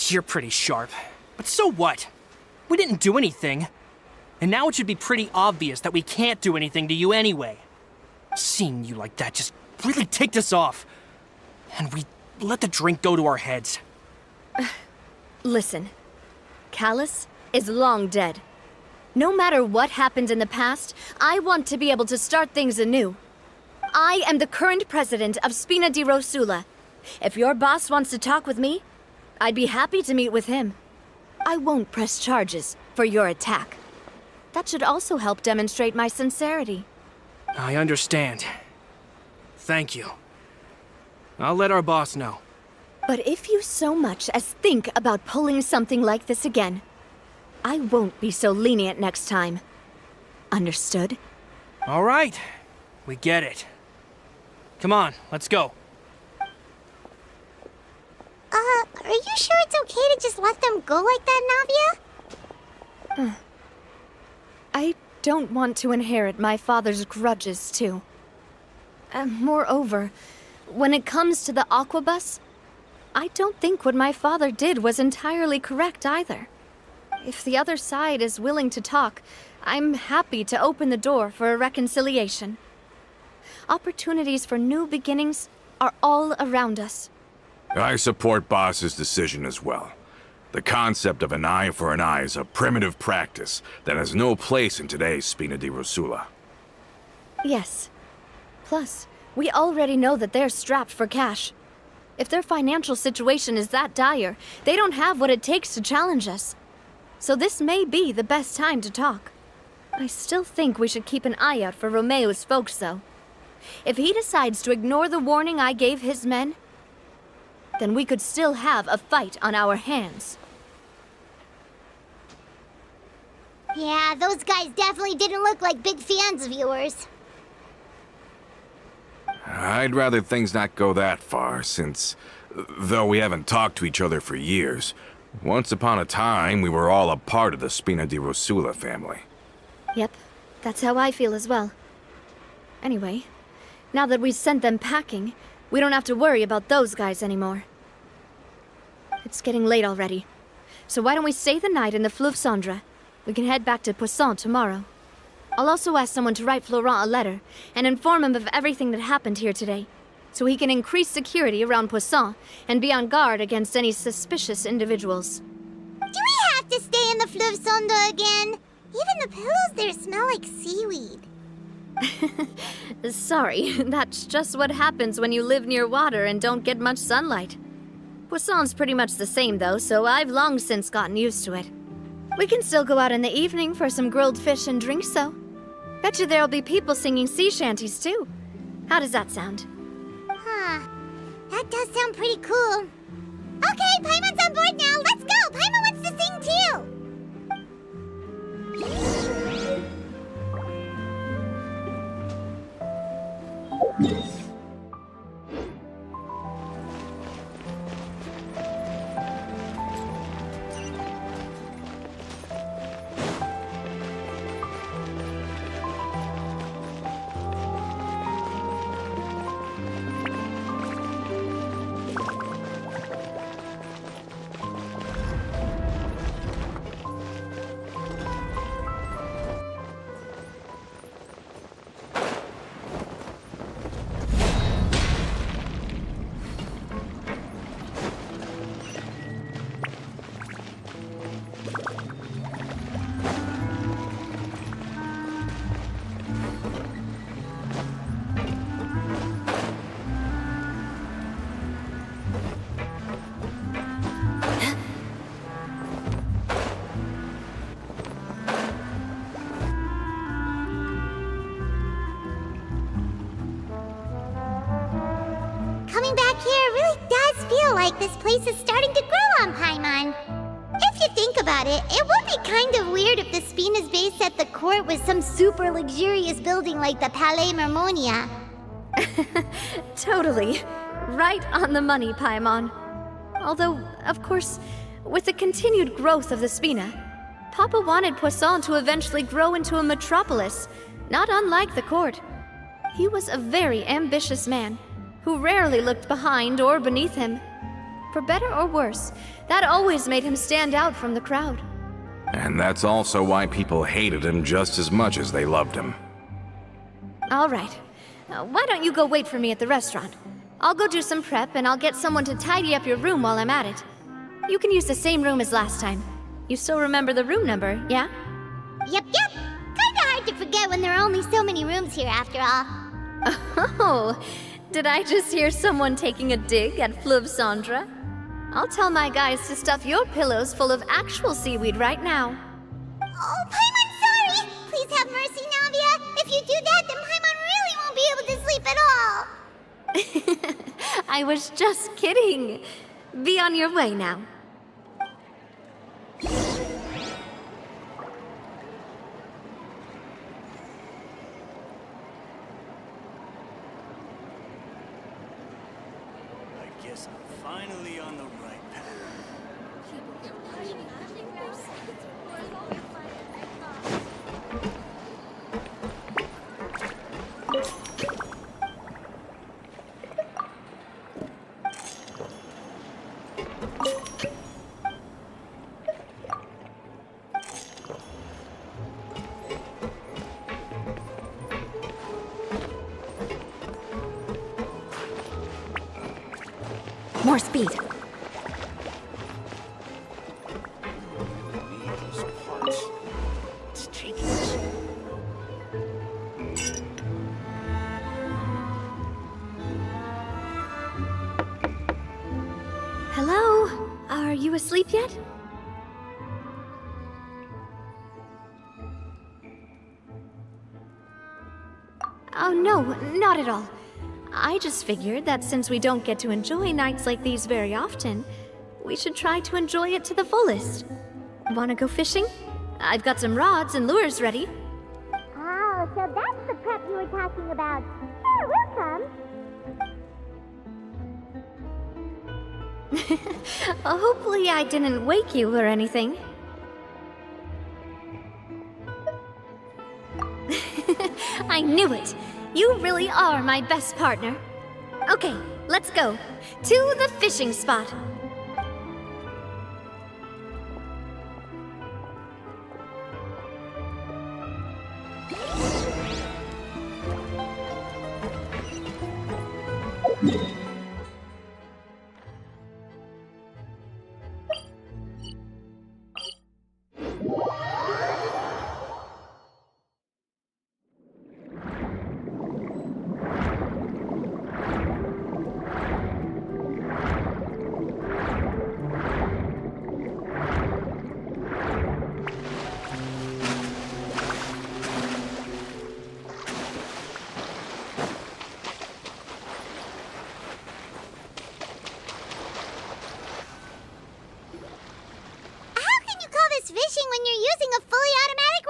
You're pretty sharp, but so what? We didn't do anything. And now it should be pretty obvious that we can't do anything to you anyway. Seeing you like that just really ticked us off. And we let the drink go to our heads. Listen, Callus is long dead. No matter what happened in the past, I want to be able to start things anew. I am the current president of Spina di Rosula. If your boss wants to talk with me, I'd be happy to meet with him. I won't press charges for your attack. That should also help demonstrate my sincerity. I understand. Thank you. I'll let our boss know. But if you so much as think about pulling something like this again, I won't be so lenient next time. Understood? All right. We get it. Come on, let's go. Are you sure it's okay to just let them go like that, Navia? I don't want to inherit my father's grudges, too. Moreover, when it comes to the Aquabus, I don't think what my father did was entirely correct either. If the other side is willing to talk, I'm happy to open the door for a reconciliation. Opportunities for new beginnings are all around us. I support Boss's decision as well. The concept of an eye for an eye is a primitive practice that has no place in today's Spina di Rosula. Yes. Plus, we already know that they're strapped for cash. If their financial situation is that dire, they don't have what it takes to challenge us. So this may be the best time to talk. I still think we should keep an eye out for Romeo's folks, though. If he decides to ignore the warning I gave his men, then we could still have a fight on our hands. Yeah, those guys definitely didn't look like big fans of yours. I'd rather things not go that far, since, though we haven't talked to each other for years, once upon a time we were all a part of the Spina di Rosula family. Yep, that's how I feel as well. Anyway, now that we've sent them packing, we don't have to worry about those guys anymore. It's getting late already, so why don't we stay the night in the Fleuve Cendre? We can head back to Poisson tomorrow. I'll also ask someone to write Florent a letter and inform him of everything that happened here today, so he can increase security around Poisson and be on guard against any suspicious individuals. Do we have to stay in the Fleuve Cendre again? Even the pillows there smell like seaweed. Sorry, that's just what happens when you live near water and don't get much sunlight. Poisson's pretty much the same though, so I've long since gotten used to it. We can still go out in the evening for some grilled fish and drinks, though. Bet you there'll be people singing sea shanties too. How does that sound? Huh. That does sound pretty cool. Okay, Paimon's on board now. Let's go. Paimon wants to sing too. like this place is starting to grow on Paimon. If you think about it, it would be kind of weird if the Spina's base at the court was some super luxurious building like the Palais Mermonia. Totally. Right on the money, Paimon. Although, of course, with the continued growth of the Spina, Papa wanted Poisson to eventually grow into a metropolis, not unlike the court. He was a very ambitious man, who rarely looked behind or beneath him. For better or worse, that always made him stand out from the crowd. And that's also why people hated him just as much as they loved him. All right. Why don't you go wait for me at the restaurant? I'll go do some prep, and I'll get someone to tidy up your room while I'm at it. You can use the same room as last time. You still remember the room number, yeah? Yep. Kinda hard to forget when there are only so many rooms here after all. Oh, did I just hear someone taking a dig at Fleuve Cendre? I'll tell my guys to stuff your pillows full of actual seaweed right now. Oh, Paimon, sorry! Please have mercy, Navia. If you do that, then Paimon really won't be able to sleep at all. I was just kidding. Be on your way now. I guess I'm finally on the right path. More speed. Those parts. It's taking us. Hello? Are you asleep yet? Oh, no, not at all. I just figured that since we don't get to enjoy nights like these very often, we should try to enjoy it to the fullest. Wanna go fishing? I've got some rods and lures ready. Oh, so that's the prep you were talking about. Sure, we'll come. Hopefully I didn't wake you or anything. I knew it! You really are my best partner. Okay, let's go. To the fishing spot. Fishing when you're using a fully automatic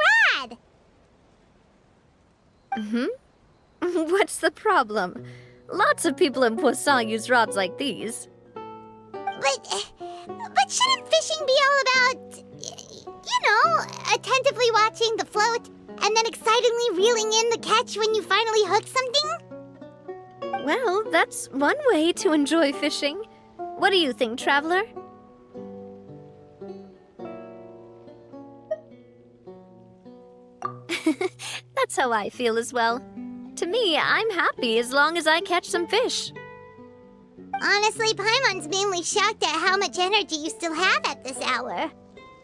rod. What's the problem? Lots of people in Poisson use rods like these. But shouldn't fishing be all about, you know, attentively watching the float and then excitedly reeling in the catch when you finally hook something? Well, that's one way to enjoy fishing. What do you think, Traveler? That's how I feel as well. To me, I'm happy as long as I catch some fish. Honestly, Paimon's mainly shocked at how much energy you still have at this hour.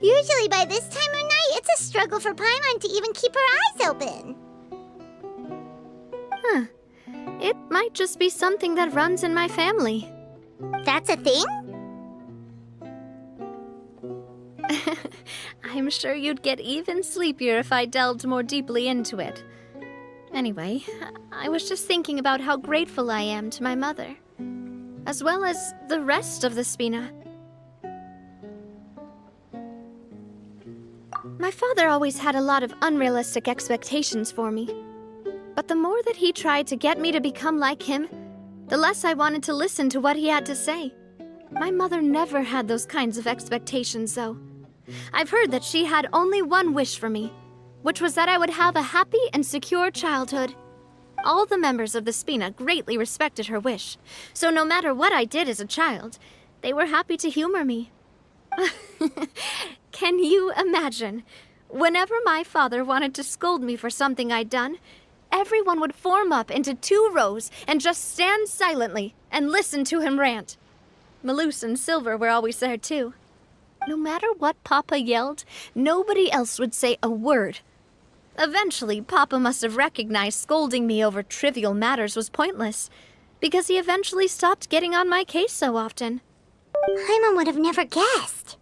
Usually by this time of night, it's a struggle for Paimon to even keep her eyes open. Huh. It might just be something that runs in my family. That's a thing? I'm sure you'd get even sleepier if I delved more deeply into it. Anyway, I was just thinking about how grateful I am to my mother. as well as the rest of the Spina. My father always had a lot of unrealistic expectations for me. But the more that he tried to get me to become like him, the less I wanted to listen to what he had to say. My mother never had those kinds of expectations, though. I've heard that she had only one wish for me, which was that I would have a happy and secure childhood. All the members of the Spina greatly respected her wish, so no matter what I did as a child, they were happy to humor me. Can you imagine? Whenever my father wanted to scold me for something I'd done, everyone would form up into 2 rows and just stand silently and listen to him rant. Malus and Silver were always there too. No matter what Papa yelled, nobody else would say a word. Eventually, Papa must have recognized scolding me over trivial matters was pointless, because he eventually stopped getting on my case so often. Paimon would have never guessed.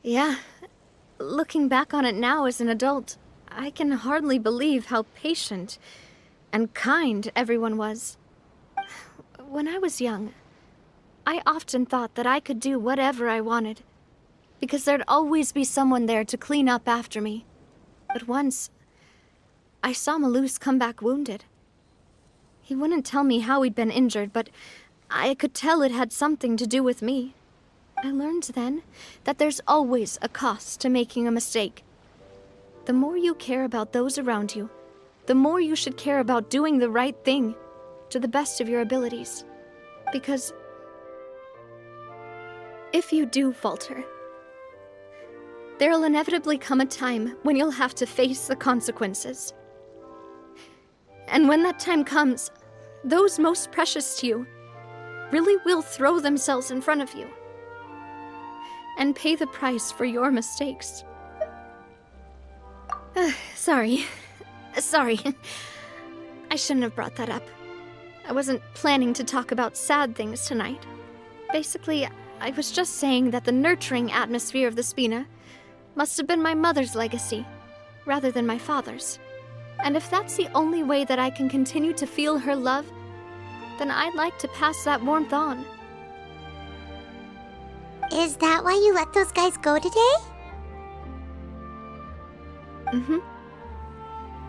Yeah. Looking back on it now as an adult, I can hardly believe how patient and kind everyone was. When I was young, I often thought that I could do whatever I wanted, because there'd always be someone there to clean up after me. But once, I saw Malus come back wounded. He wouldn't tell me how he'd been injured, but I could tell it had something to do with me. I learned then that there's always a cost to making a mistake. The more you care about those around you, the more you should care about doing the right thing to the best of your abilities. Because if you do falter, there'll inevitably come a time when you'll have to face the consequences. And when that time comes, those most precious to you really will throw themselves in front of you and pay the price for your mistakes. Sorry. I shouldn't have brought that up. I wasn't planning to talk about sad things tonight. Basically, I was just saying that the nurturing atmosphere of the Spina must have been my mother's legacy, rather than my father's. And if that's the only way that I can continue to feel her love, then I'd like to pass that warmth on. Is that why you let those guys go today? Mm-hmm.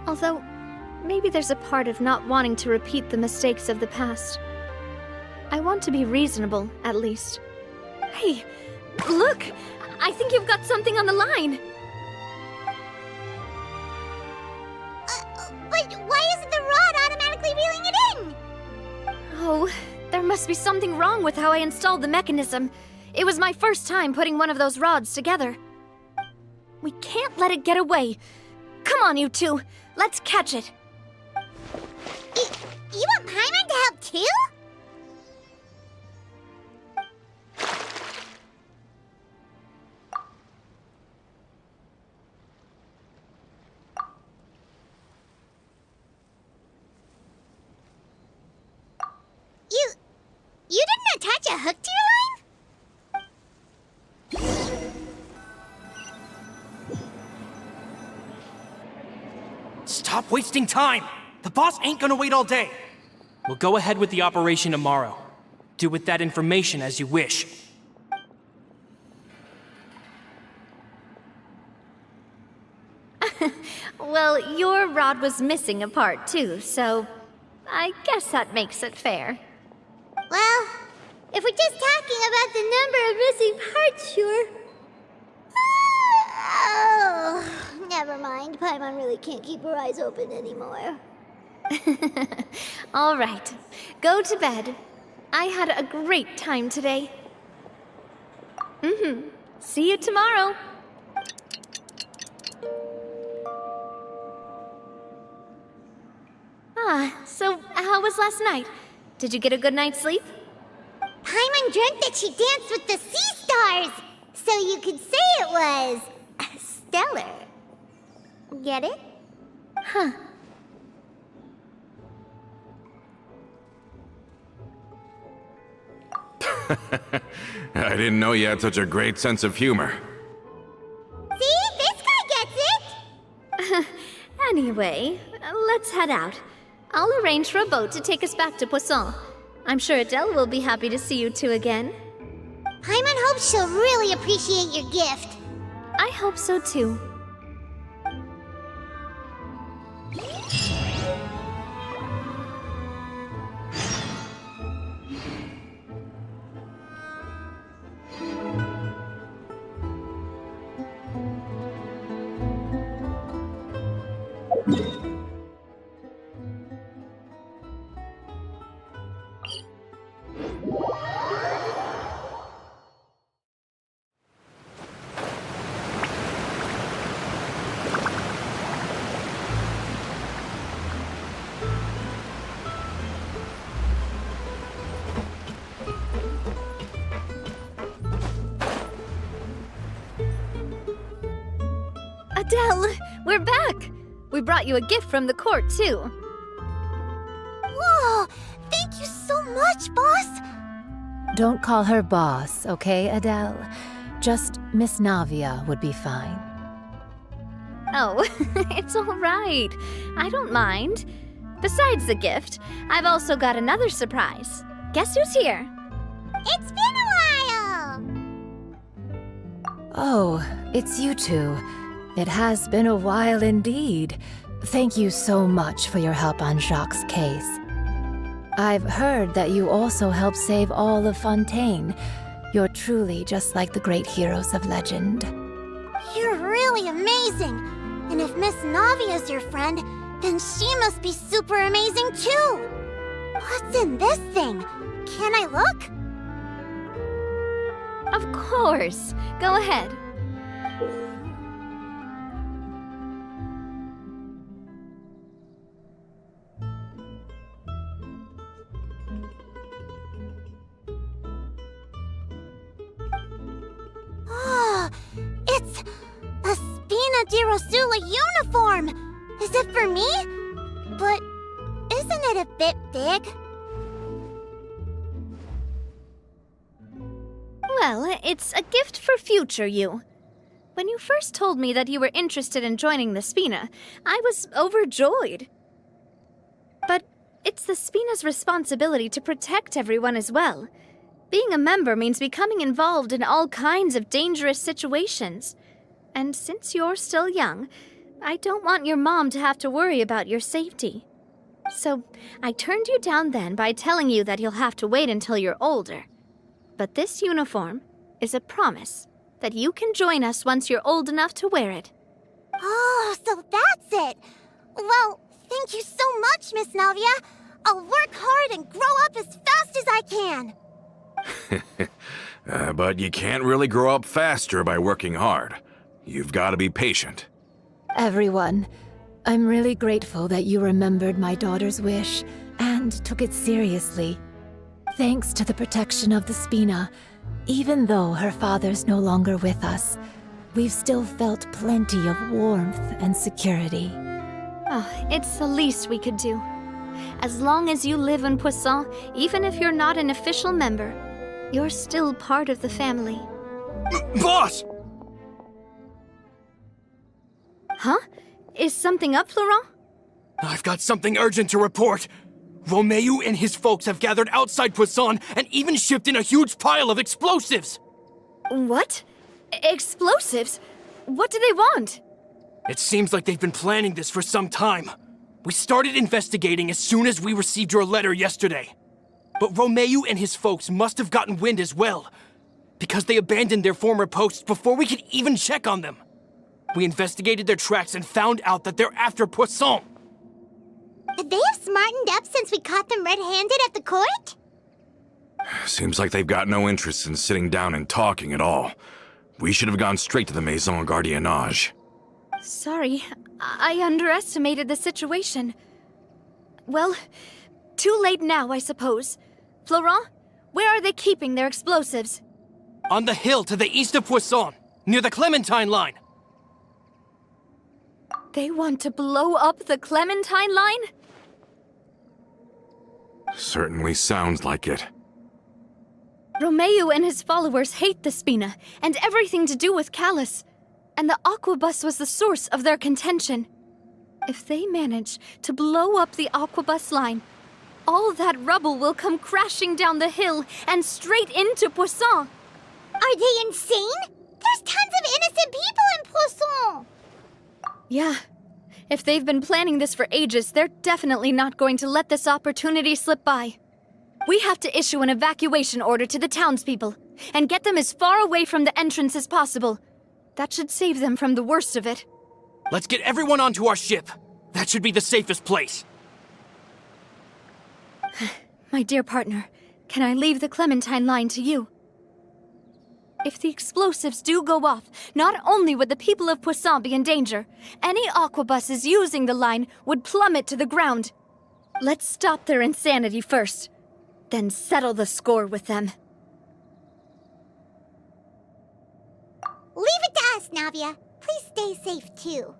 Although, maybe there's a part of not wanting to repeat the mistakes of the past. I want to be reasonable, at least. Hey, look! I think you've got something on the line! But why isn't the rod automatically reeling it in? Oh, there must be something wrong with how I installed the mechanism. It was my first time putting one of those rods together. We can't let it get away. Come on, you two. Let's catch it. You want Paimon to help too? You didn't attach a hook to your line? Stop wasting time! The boss ain't gonna wait all day. We'll go ahead with the operation tomorrow. Do with that information as you wish. Well, your rod was missing a part too, so I guess that makes it fair. Well, if we're just talking about the number of missing parts, sure. Oh, never mind. Paimon really can't keep her eyes open anymore. All right, go to bed. I had a great time today. See you tomorrow. So how was last night? Did you get a good night's sleep? Paimon dreamt that she danced with the sea stars, so you could say it was stellar. Get it? Huh. I didn't know you had such a great sense of humor. See? This guy gets it! Anyway, let's head out. I'll arrange for a boat to take us back to Poisson. I'm sure Adele will be happy to see you two again. Paimon hopes she'll really appreciate your gift. I hope so too. Adele, we're back! We brought you a gift from the court, too. Whoa! Thank you so much, boss! Don't call her boss, okay, Adele? Just Miss Navia would be fine. Oh, it's all right. I don't mind. Besides the gift, I've also got another surprise. Guess who's here? It's been a while! Oh, it's you two. It has been a while indeed. Thank you so much for your help on Jacques' case. I've heard that you also helped save all of Fontaine. You're truly just like the great heroes of legend. You're really amazing! And if Miss Navia's your friend, then she must be super amazing too! What's in this thing? Can I look? Of course. Go ahead. Oh, it's a Spina di Rosula uniform! Is it for me? But isn't it a bit big? Well, it's a gift for future you. When you first told me that you were interested in joining the Spina, I was overjoyed. But it's the Spina's responsibility to protect everyone as well. Being a member means becoming involved in all kinds of dangerous situations. And since you're still young, I don't want your mom to have to worry about your safety. So I turned you down then by telling you that you'll have to wait until you're older. But this uniform is a promise that you can join us once you're old enough to wear it. Oh, so that's it! Well, thank you so much, Miss Navia. I'll work hard and grow up as fast as I can. But you can't really grow up faster by working hard. You've got to be patient. Everyone, I'm really grateful that you remembered my daughter's wish and took it seriously. Thanks to the protection of the Spina, even though her father's no longer with us, we've still felt plenty of warmth and security. Oh, it's the least we could do. As long as you live in Poisson, even if you're not an official member, you're still part of the family. Boss! Huh? Is something up, Florent? I've got something urgent to report. Romeu and his folks have gathered outside Poisson and even shipped in a huge pile of explosives. What? Explosives? What do they want? It seems like they've been planning this for some time. We started investigating as soon as we received your letter yesterday. But Romeu and his folks must have gotten wind as well, because they abandoned their former posts before we could even check on them. We investigated their tracks and found out that they're after Poisson. Could they have smartened up since we caught them red-handed at the court? Seems like they've got no interest in sitting down and talking at all. We should have gone straight to the Maison Gardiennage. Sorry, I underestimated the situation. Well, too late now, I suppose. Florent, where are they keeping their explosives? On the hill to the east of Poisson, near the Clementine line. They want to blow up the Clementine line? Certainly sounds like it. Romeu and his followers hate the Spina and everything to do with Callus. And the Aquabus was the source of their contention. If they manage to blow up the Aquabus line, all that rubble will come crashing down the hill and straight into Poisson. Are they insane? There's tons of innocent people in Poisson! Yeah. If they've been planning this for ages, they're definitely not going to let this opportunity slip by. We have to issue an evacuation order to the townspeople and get them as far away from the entrance as possible. That should save them from the worst of it. Let's get everyone onto our ship. That should be the safest place. My dear partner, can I leave the Clementine line to you? If the explosives do go off, not only would the people of Poisson be in danger, any aquabuses using the line would plummet to the ground. Let's stop their insanity first, then settle the score with them. Leave it to us, Navia. Please stay safe, too.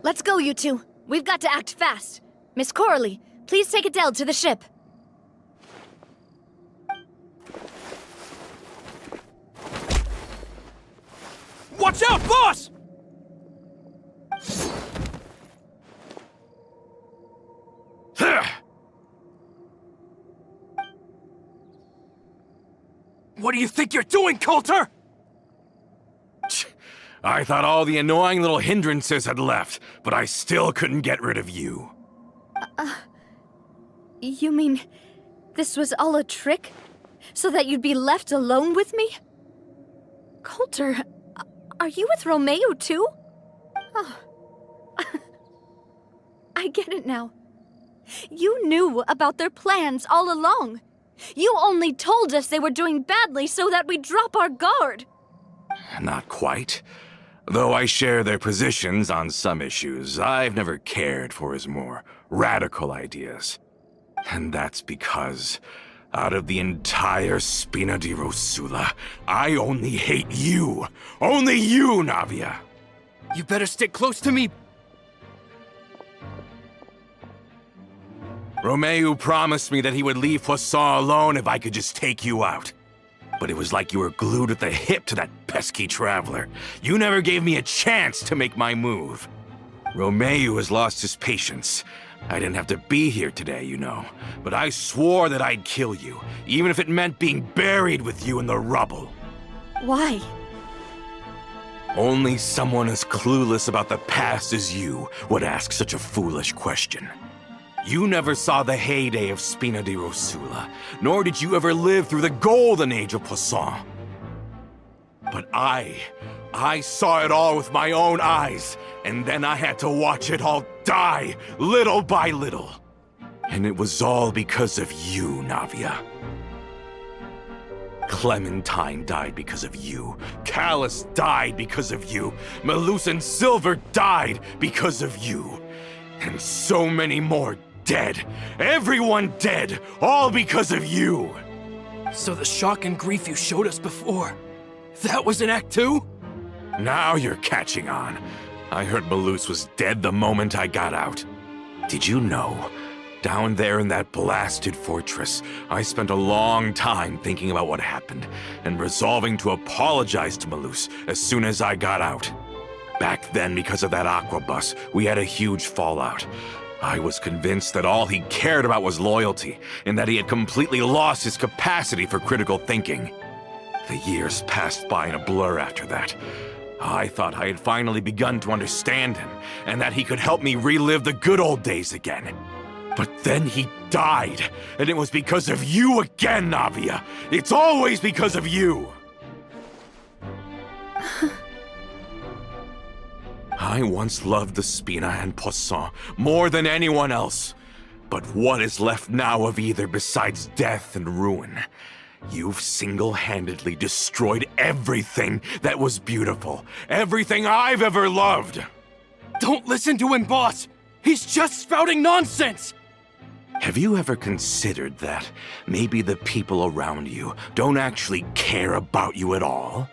Let's go, you two. We've got to act fast. Miss Coralie, please take Adele to the ship. Watch out, boss! What do you think you're doing, Coulter? I thought all the annoying little hindrances had left, but I still couldn't get rid of you. You mean this was all a trick? So that you'd be left alone with me? Coulter, are you with Romeo too? Oh. I get it now. You knew about their plans all along. You only told us they were doing badly so that we'd drop our guard. Not quite. Though I share their positions on some issues, I've never cared for his more radical ideas. And that's because, out of the entire Spina di Rosula, I only hate you. Only you, Navia. You better stick close to me. Romeo promised me that he would leave Poisson alone if I could just take you out. But it was like you were glued at the hip to that pesky traveler. You never gave me a chance to make my move. Romeo has lost his patience. I didn't have to be here today, you know. But I swore that I'd kill you, even if it meant being buried with you in the rubble. Why? Only someone as clueless about the past as you would ask such a foolish question. You never saw the heyday of Spina di Rosula, nor did you ever live through the golden age of Poisson. But I saw it all with my own eyes, and then I had to watch it all die, little by little. And it was all because of you, Navia. Clementine died because of you. Callus died because of you. Malus and Silver died because of you. And so many more dead. Everyone dead, all because of you. So the shock and grief you showed us before, that was in Act 2? Now you're catching on. I heard Malus was dead the moment I got out. Did you know? Down there in that blasted fortress, I spent a long time thinking about what happened and resolving to apologize to Malus as soon as I got out. Back then, because of that aquabus, we had a huge fallout. I was convinced that all he cared about was loyalty, and that he had completely lost his capacity for critical thinking. The years passed by in a blur after that. I thought I had finally begun to understand him, and that he could help me relive the good old days again. But then he died, and it was because of you again, Navia. It's always because of you. I once loved the Spina and Poisson more than anyone else. But what is left now of either besides death and ruin? You've single-handedly destroyed everything that was beautiful. Everything I've ever loved. Don't listen to him, boss! He's just spouting nonsense! Have you ever considered that maybe the people around you don't actually care about you at all?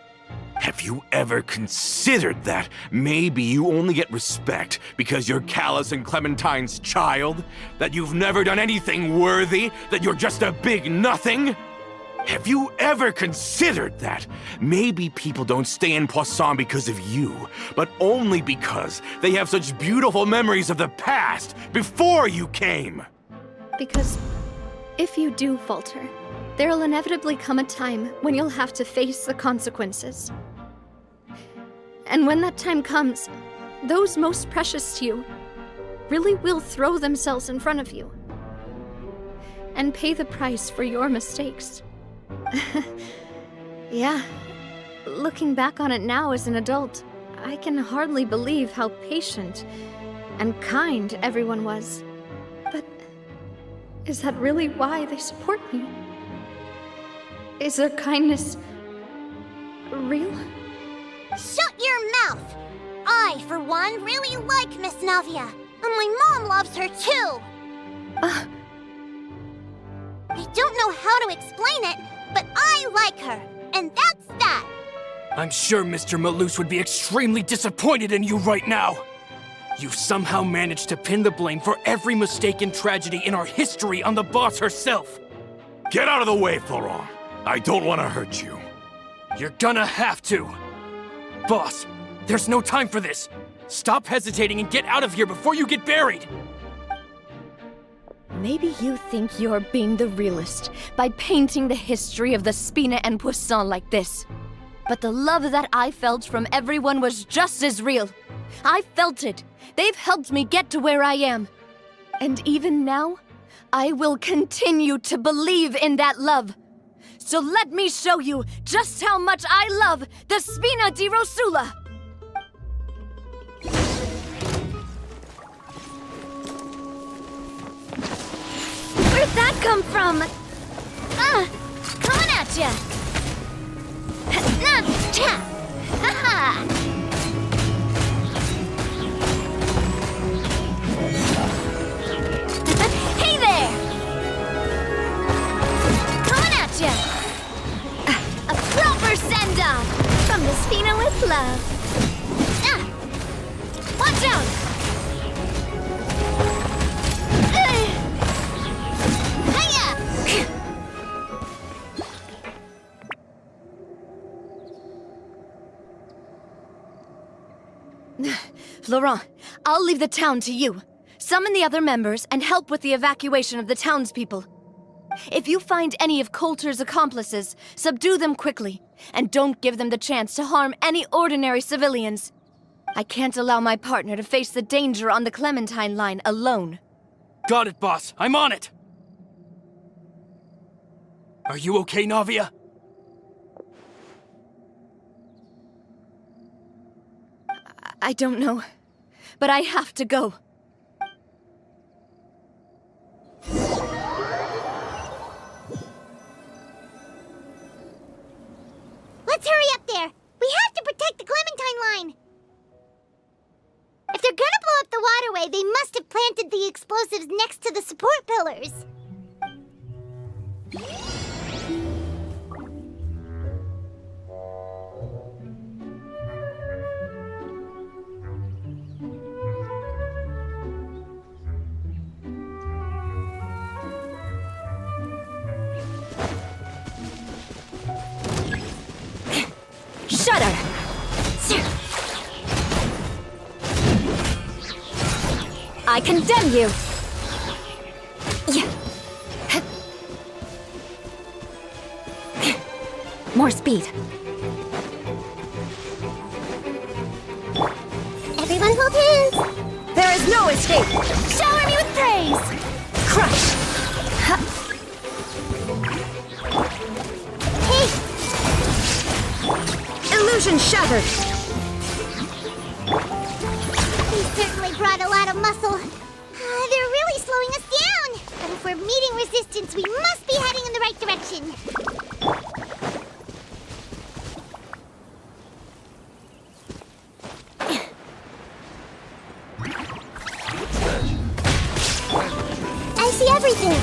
Have you ever considered that maybe you only get respect because you're Callus and Clementine's child? That you've never done anything worthy? That you're just a big nothing? Have you ever considered that? Maybe people don't stay in Poisson because of you, but only because they have such beautiful memories of the past before you came. Because if you do falter, there'll inevitably come a time when you'll have to face the consequences. And when that time comes, those most precious to you really will throw themselves in front of you and pay the price for your mistakes. Yeah, looking back on it now as an adult, I can hardly believe how patient and kind everyone was. But is that really why they support me? Is their kindness real? Shut your mouth! I, for one, really like Miss Navia, and my mom loves her too! I don't know how to explain it, but I like her, and that's that! I'm sure Mr. Malus would be extremely disappointed in you right now. You've somehow managed to pin the blame for every mistake and tragedy in our history on the boss herself. Get out of the way, Florent. I don't want to hurt you. You're gonna have to. Boss, there's no time for this. Stop hesitating and get out of here before you get buried. Maybe you think you're being the realist by painting the history of the Spina and Poisson like this. But the love that I felt from everyone was just as real. I felt it. They've helped me get to where I am. And even now, I will continue to believe in that love. So let me show you just how much I love the Spina di Rosula! Where'd that come from? Coming at ya! Hey there! Coming at ya! A proper send-off from the Spina with love. Watch out! Laurent, I'll leave the town to you. Summon the other members and help with the evacuation of the townspeople. If you find any of Coulter's accomplices, subdue them quickly, and don't give them the chance to harm any ordinary civilians. I can't allow my partner to face the danger on the Clementine line alone. Got it, boss. I'm on it. Are you okay, Navia? I don't know, but I have to go. Let's hurry up there! We have to protect the Clementine line! If they're gonna blow up the waterway, they must have planted the explosives next to the support pillars. Shut her! I condemn you! More speed. Everyone hold hands! There is no escape! Shower me with praise! Crush! Hey! Illusion shattered! He certainly brought a lot of muscle. They're really slowing us down! But if we're meeting resistance, we must be heading in the right direction. I see everything!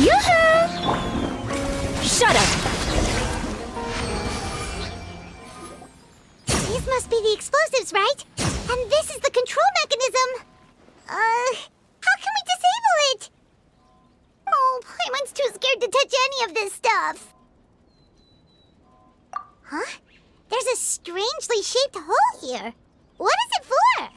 Yoo-hoo! Shut up! These must be the explosives, right? And this is the control mechanism! How can we disable it? Oh, Paimon's too scared to touch any of this stuff. Huh? There's a strangely shaped hole here. What is it for?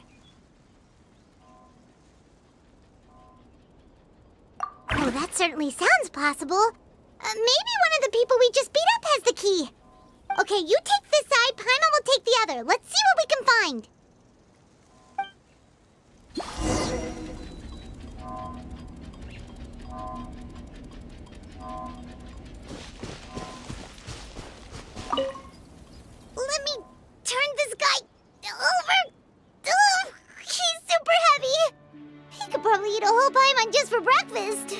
Oh, that certainly sounds possible. Maybe one of the people we just beat up has the key. Okay, you take this side, Paimon will take the other. Let's see what we can find. Let me turn this guy over. Oh, he's super heavy. He could probably eat a whole Paimon just for breakfast.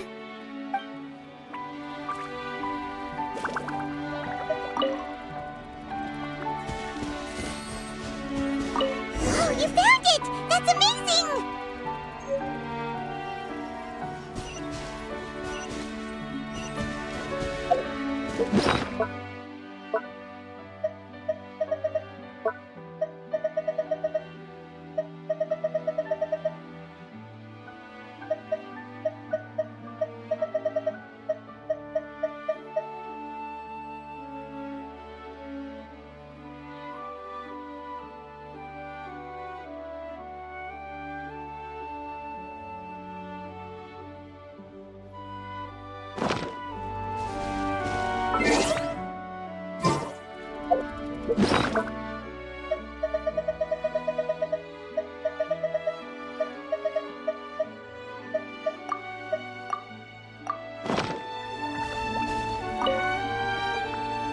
Oh, you found it! That's amazing!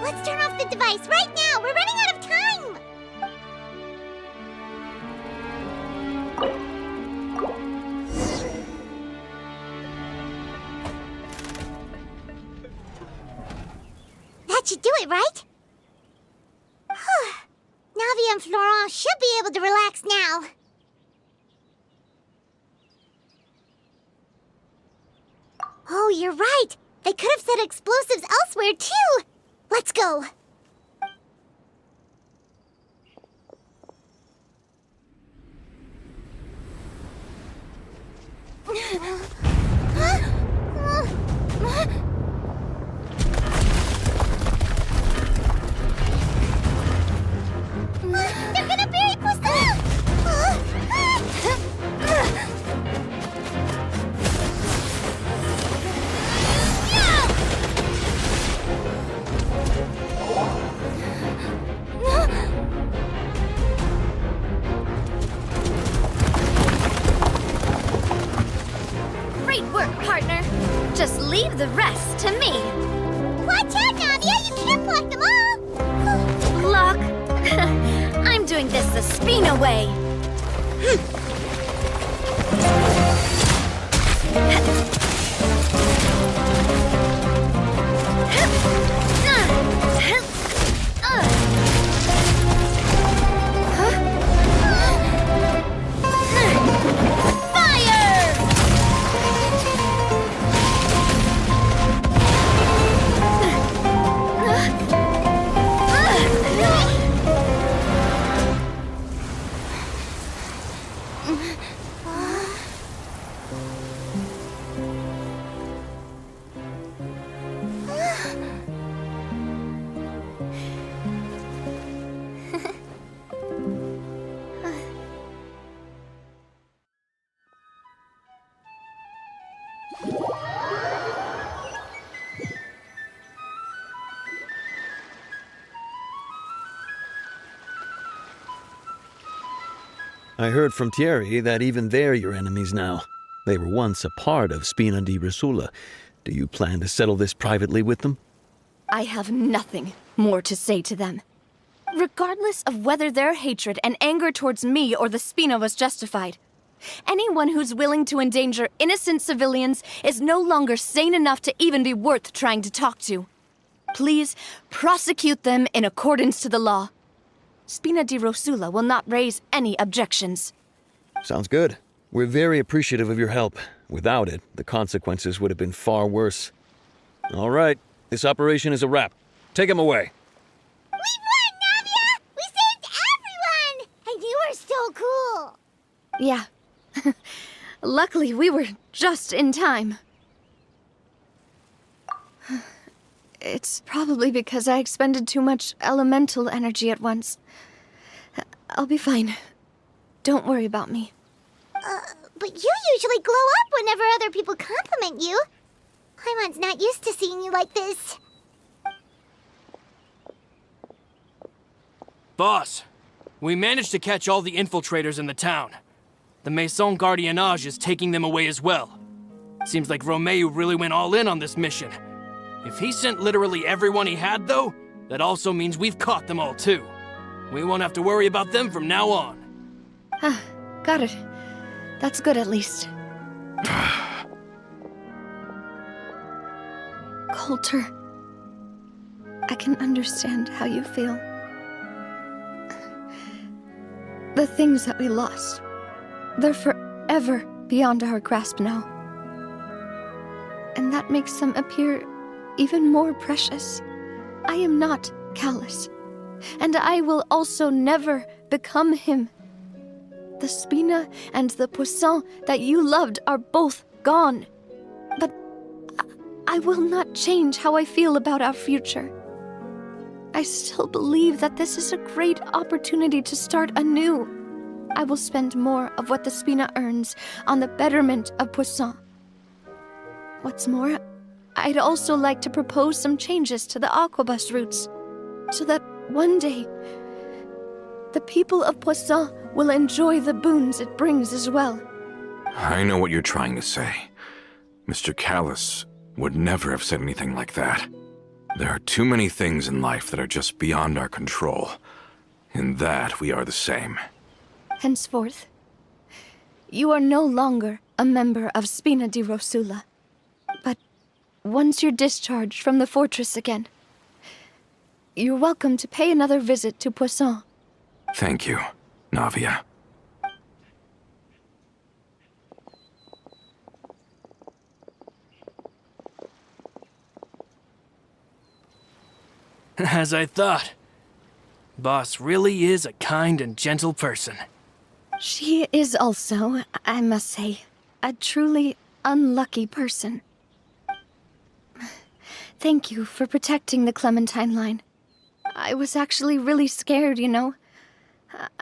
Let's turn off the device right now! We're running out of time! That should do it, right? Navi and Florent should be able to relax now. Oh, you're right! They could have set explosives elsewhere, too! Let's go! They're gonna bury Poisson! Great work, partner. Just leave the rest to me. Watch out, Navia! You can't block them all! Block? I'm doing this the Spina way. I heard from Thierry that even they're your enemies now. They were once a part of Spina di Rosula. Do you plan to settle this privately with them? I have nothing more to say to them. Regardless of whether their hatred and anger towards me or the Spina was justified, anyone who's willing to endanger innocent civilians is no longer sane enough to even be worth trying to talk to. Please prosecute them in accordance to the law. Spina di Rosula will not raise any objections. Sounds good. We're very appreciative of your help. Without it, the consequences would have been far worse. All right, this operation is a wrap. Take him away. We won, Navia! We saved everyone! And you were so cool! Yeah. Luckily, we were just in time. It's probably because I expended too much elemental energy at once. I'll be fine. Don't worry about me. But you usually glow up whenever other people compliment you. Paimon's not used to seeing you like this. Boss, we managed to catch all the infiltrators in the town. The Maison Gardiennage is taking them away as well. Seems like Romeo really went all in on this mission. If he sent literally everyone he had, though, that also means we've caught them all too. We won't have to worry about them from now on. Got it. That's good at least. Coulter, I can understand how you feel. The things that we lost, they're forever beyond our grasp now. And that makes them appear even more precious. I am not callous, and I will also never become him. The Spina and the Poisson that you loved are both gone. But I will not change how I feel about our future. I still believe that this is a great opportunity to start anew. I will spend more of what the Spina earns on the betterment of Poisson. What's more, I'd also like to propose some changes to the Aquabus routes, so that one day, the people of Poisson will enjoy the boons it brings as well. I know what you're trying to say. Mr. Callus would never have said anything like that. There are too many things in life that are just beyond our control. In that, we are the same. Henceforth, you are no longer a member of Spina di Rosula. But once you're discharged from the fortress again, you're welcome to pay another visit to Poisson. Thank you, Navia. As I thought. Boss really is a kind and gentle person. She is also, I must say, a truly unlucky person. Thank you for protecting the Clementine line. I was actually really scared, you know.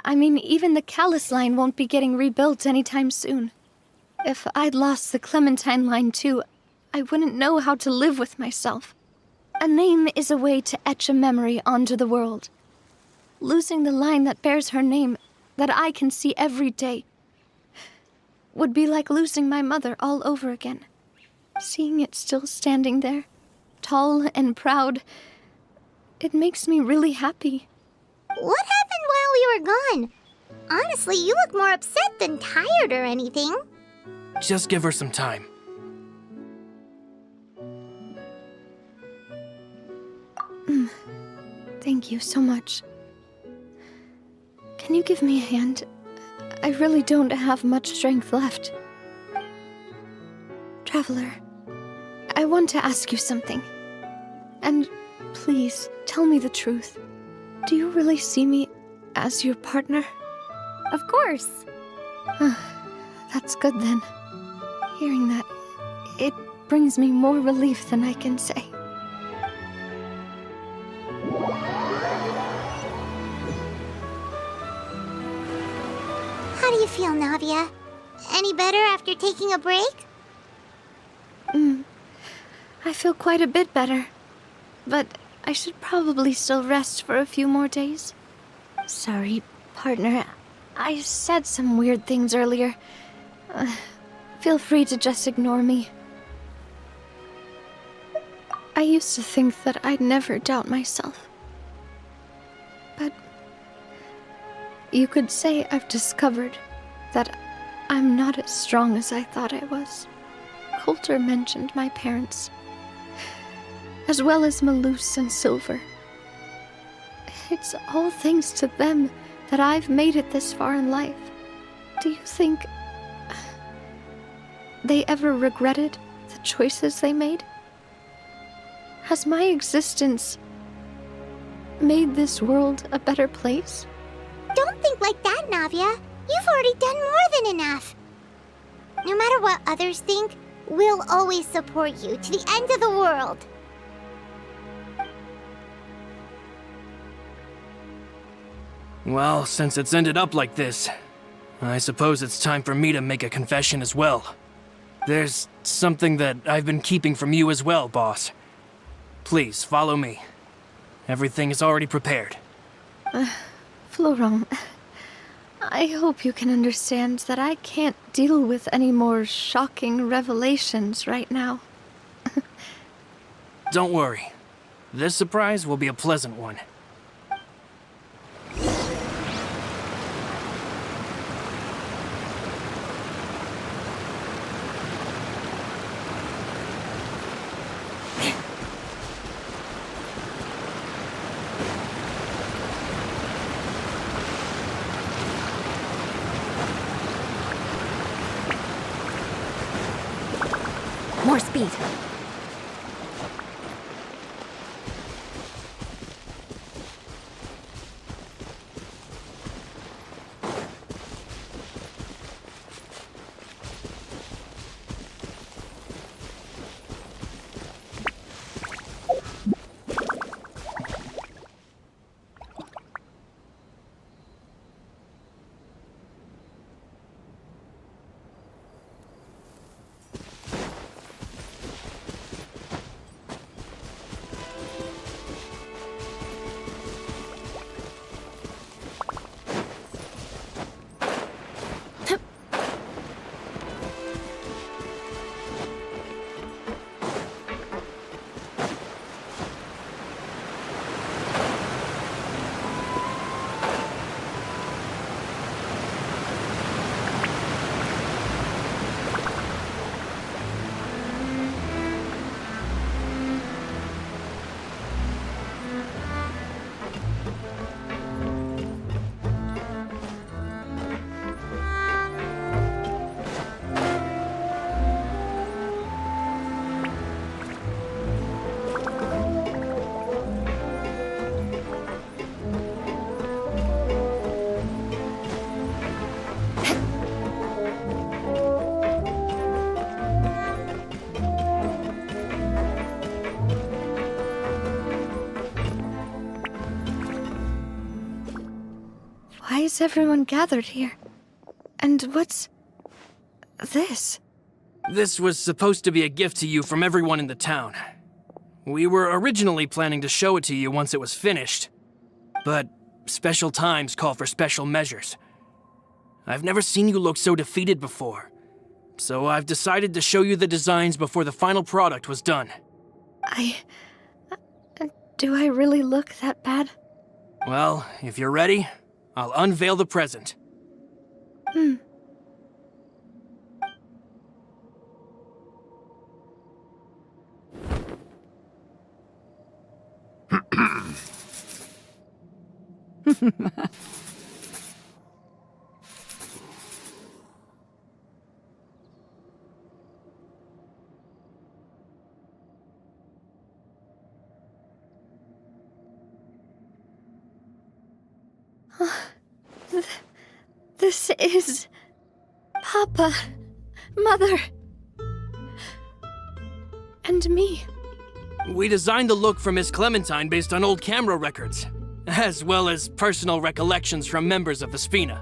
I mean, even the Callus line won't be getting rebuilt anytime soon. If I'd lost the Clementine line too, I wouldn't know how to live with myself. A name is a way to etch a memory onto the world. Losing the line that bears her name, that I can see every day, would be like losing my mother all over again. Seeing it still standing there, tall and proud, it makes me really happy. What happened while we were gone? Honestly, you look more upset than tired or anything. Just give her some time. Thank you so much. Can you give me a hand? I really don't have much strength left. Traveler, I want to ask you something. And please, tell me the truth. Do you really see me as your partner? Of course. That's good then. Hearing that, it brings me more relief than I can say. How do you feel, Navia? Any better after taking a break? I feel quite a bit better. But I should probably still rest for a few more days. Sorry, partner. I said some weird things earlier. Feel free to just ignore me. I used to think that I'd never doubt myself. But you could say I've discovered that I'm not as strong as I thought I was. Coulter mentioned my parents, as well as Malus and Silver. It's all thanks to them that I've made it this far in life. Do you think they ever regretted the choices they made? Has my existence made this world a better place? Don't think like that, Navia. You've already done more than enough. No matter what others think, we'll always support you to the end of the world. Well, since it's ended up like this, I suppose it's time for me to make a confession as well. There's something that I've been keeping from you as well, boss. Please, follow me. Everything is already prepared. Florent, I hope you can understand that I can't deal with any more shocking revelations right now. Don't worry. This surprise will be a pleasant one. More speed. Why is everyone gathered here? And what's this? This was supposed to be a gift to you from everyone in the town. We were originally planning to show it to you once it was finished, but special times call for special measures. I've never seen you look so defeated before, so I've decided to show you the designs before the final product was done. Do I really look that bad? Well, if you're ready, I'll unveil the present. This is... Papa, Mother, and me. We designed the look for Miss Clementine based on old camera records, as well as personal recollections from members of the Spina.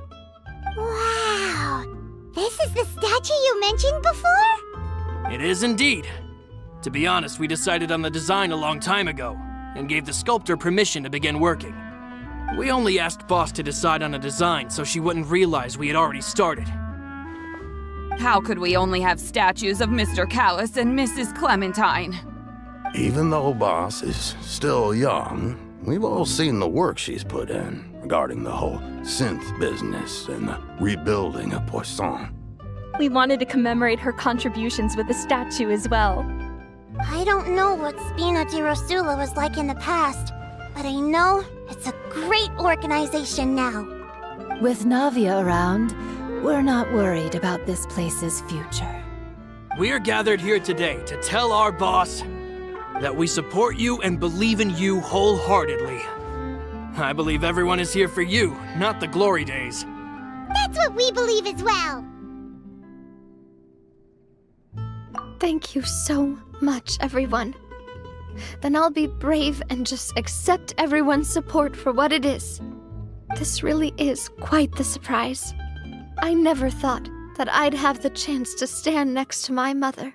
Wow! This is the statue you mentioned before? It is indeed. To be honest, we decided on the design a long time ago, and gave the sculptor permission to begin working. We only asked Boss to decide on a design so she wouldn't realize we had already started. How could we only have statues of Mr. Callis and Mrs. Clementine? Even though Boss is still young, we've all seen the work she's put in regarding the whole synth business and the rebuilding of Poisson. We wanted to commemorate her contributions with a statue as well. I don't know what Spina di Rosula was like in the past, but I know it's a great organization now. With Navia around, we're not worried about this place's future. We're gathered here today to tell our boss that we support you and believe in you wholeheartedly. I believe everyone is here for you, not the glory days. That's what we believe as well. Thank you so much, everyone. Then I'll be brave and just accept everyone's support for what it is. This really is quite the surprise. I never thought that I'd have the chance to stand next to my mother.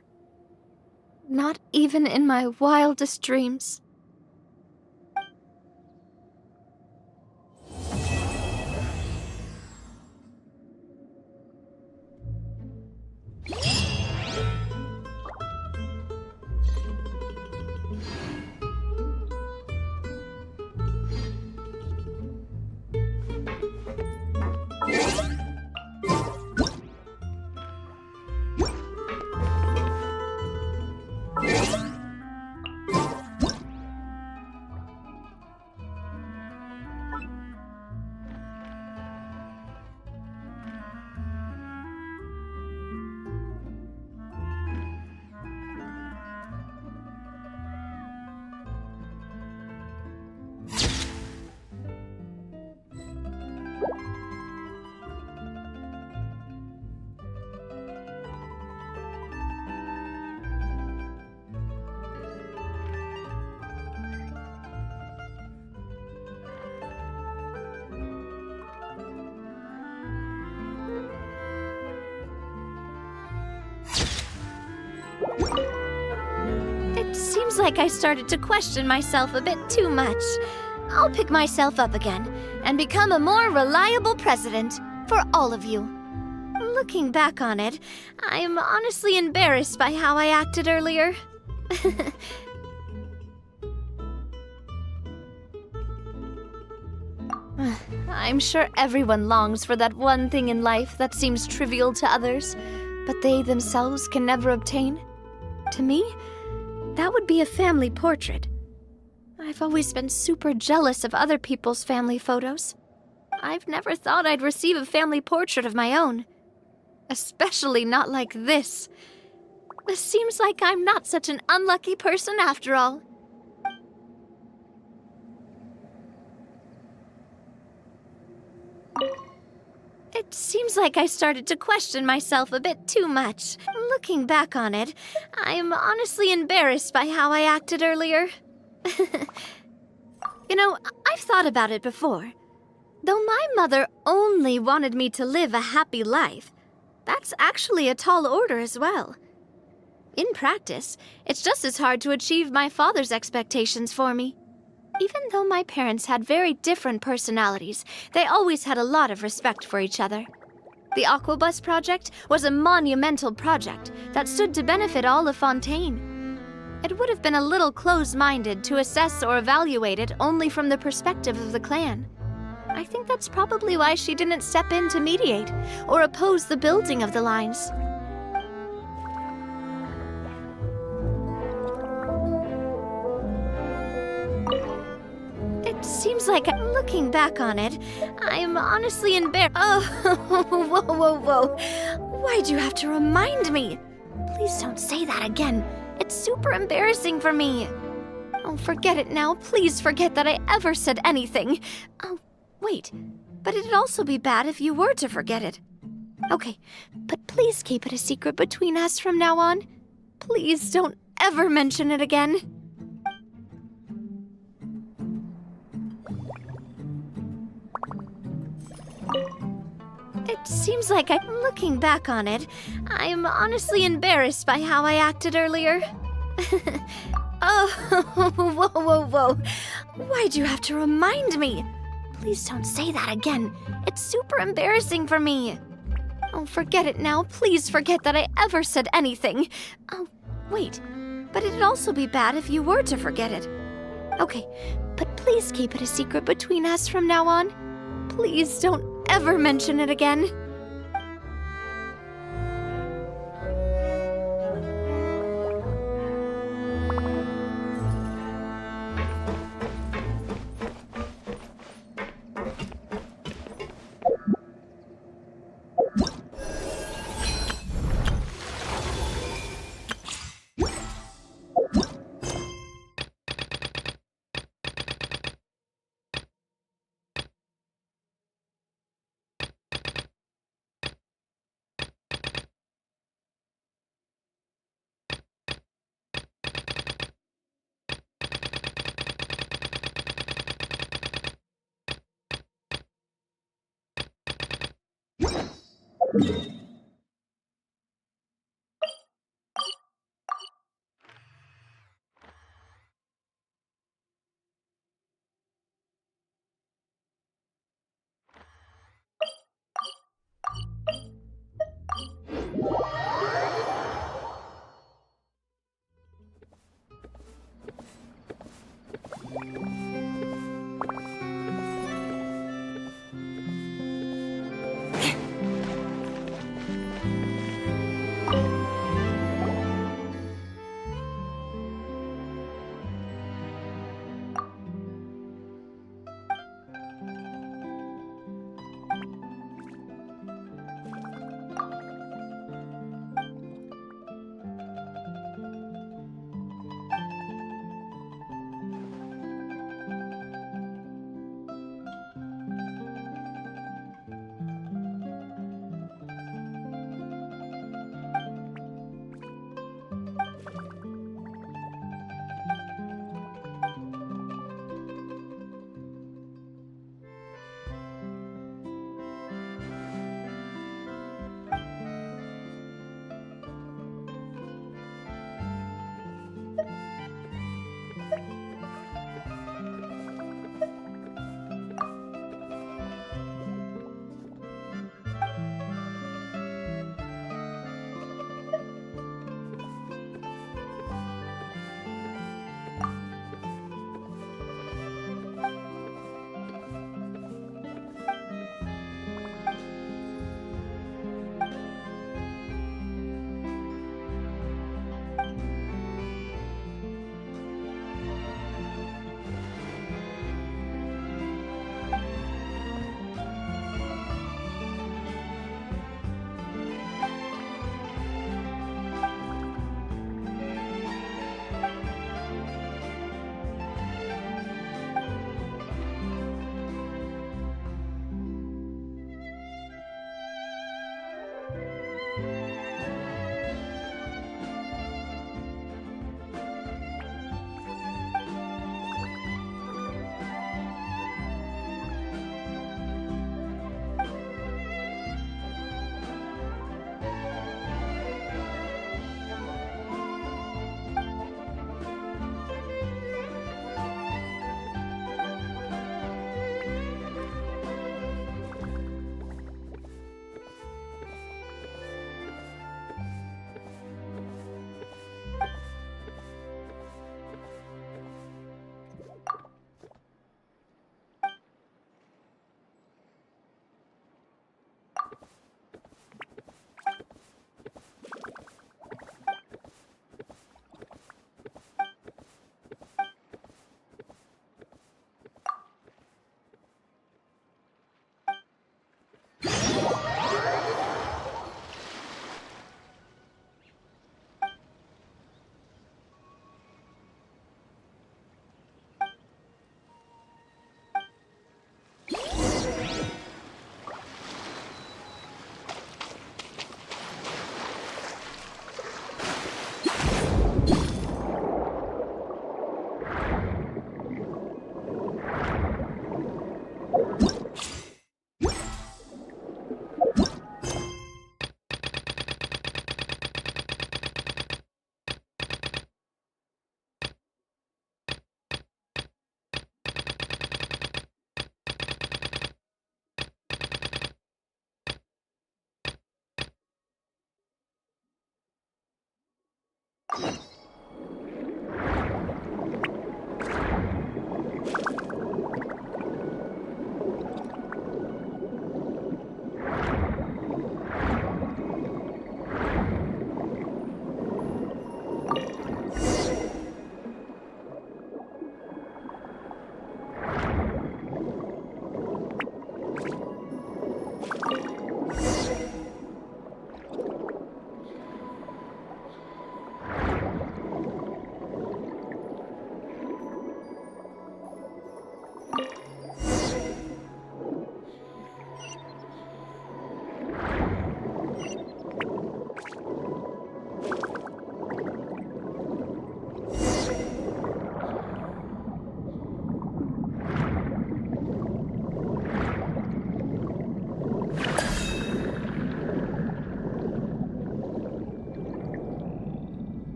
Not even in my wildest dreams. It seems like I started to question myself a bit too much. I'll pick myself up again and become a more reliable president for all of you. Looking back on it, I'm honestly embarrassed by how I acted earlier. I'm sure everyone longs for that one thing in life that seems trivial to others, but they themselves can never obtain. To me, that would be a family portrait. I've always been super jealous of other people's family photos. I've never thought I'd receive a family portrait of my own. Especially not like this. It seems like I'm not such an unlucky person after all. It seems like I started to question myself a bit too much. Looking back on it, I'm honestly embarrassed by how I acted earlier. You know, I've thought about it before. Though my mother only wanted me to live a happy life, that's actually a tall order as well. In practice, it's just as hard to achieve my father's expectations for me. Even though my parents had very different personalities, they always had a lot of respect for each other. The Aquabus project was a monumental project that stood to benefit all of Fontaine. It would have been a little close-minded to assess or evaluate it only from the perspective of the clan. I think that's probably why she didn't step in to mediate or oppose the building of the lines. It seems like, looking back on it, I'm honestly embarrassed. Oh, whoa. Why'd you have to remind me? Please don't say that again. It's super embarrassing for me. Oh, forget it now. Please forget that I ever said anything. Oh, wait. But it'd also be bad if you were to forget it. Okay, but please keep it a secret between us from now on. Please don't ever mention it again. It seems like looking back on it, I'm honestly embarrassed by how I acted earlier. Oh, whoa. Why'd you have to remind me? Please don't say that again. It's super embarrassing for me. Oh, forget it now. Please forget that I ever said anything. Oh, wait. But it'd also be bad if you were to forget it. Okay, but please keep it a secret between us from now on. Please don't ever mention it again.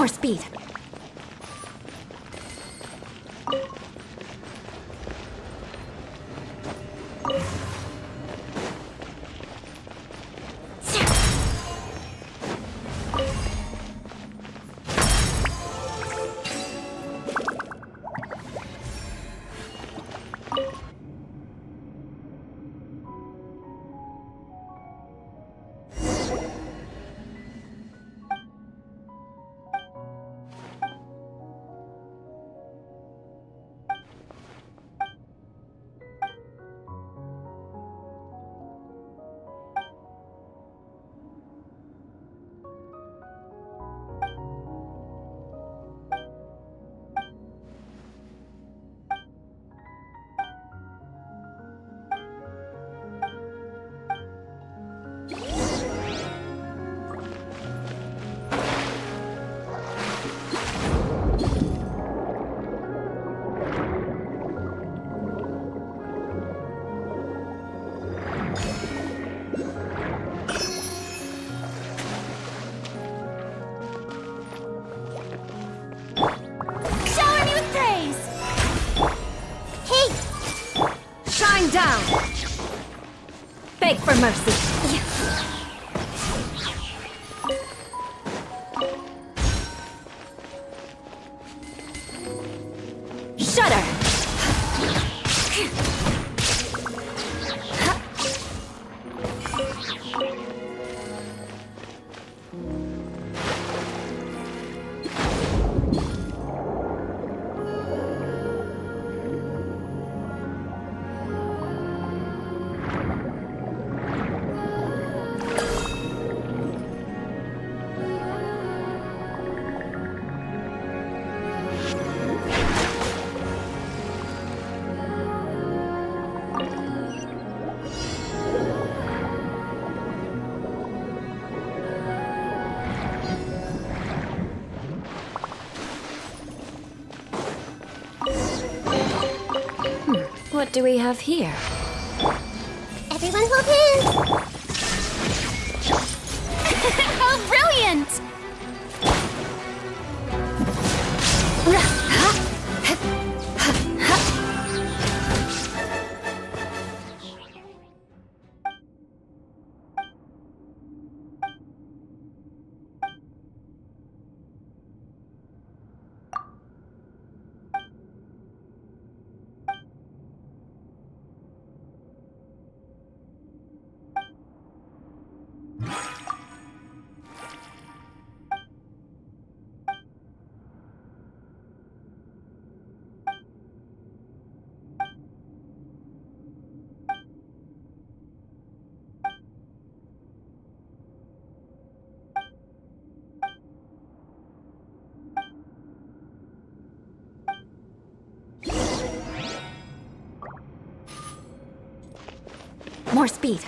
More speed. Shower me with praise! Hey! Shine down! Beg for mercy. Shudder! What do we have here? Everyone hold hands! How brilliant! More speed.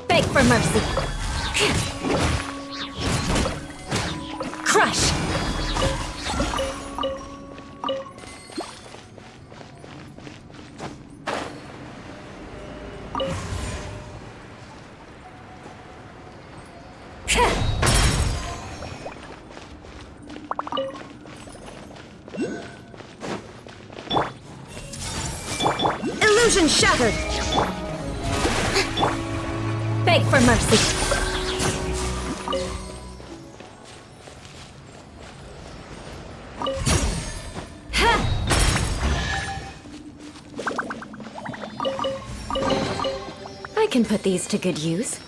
Beg for mercy. Illusion shattered! Beg for mercy. I can put these to good use.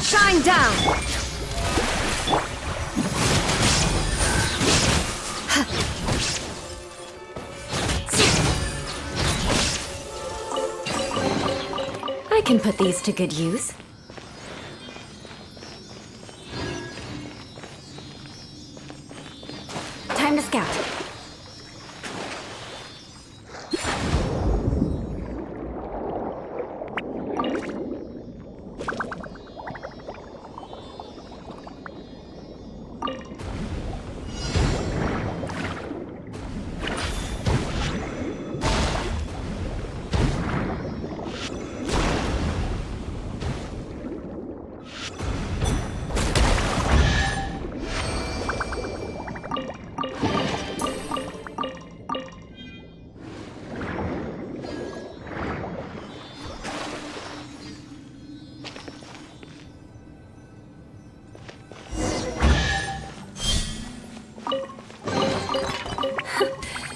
Shine down! I can put these to good use. Time to scout.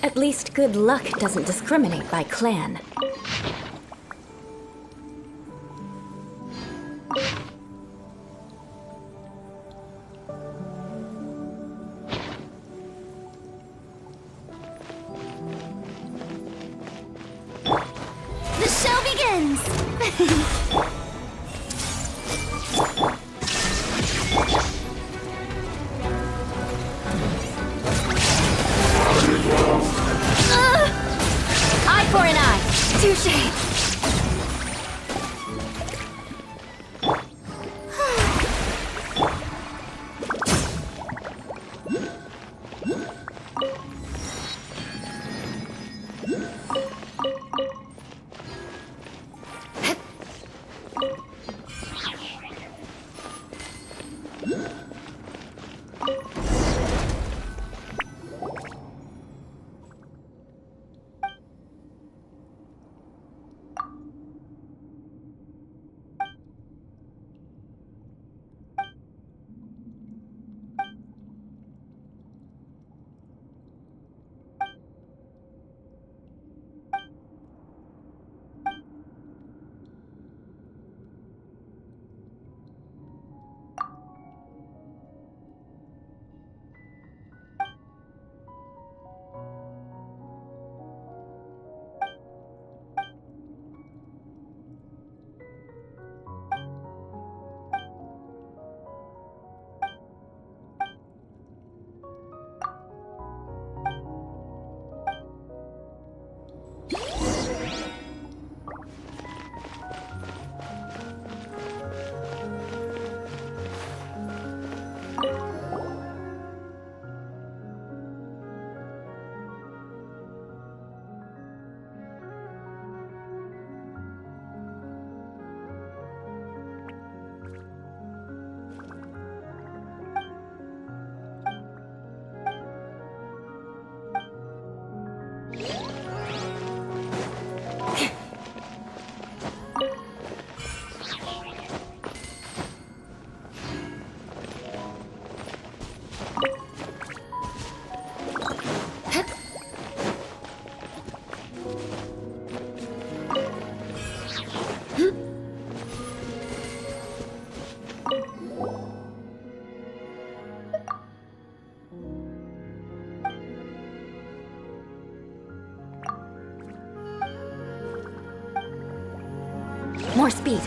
At least good luck doesn't discriminate by clan. The show begins! Eye for an eye. Touché! more speed.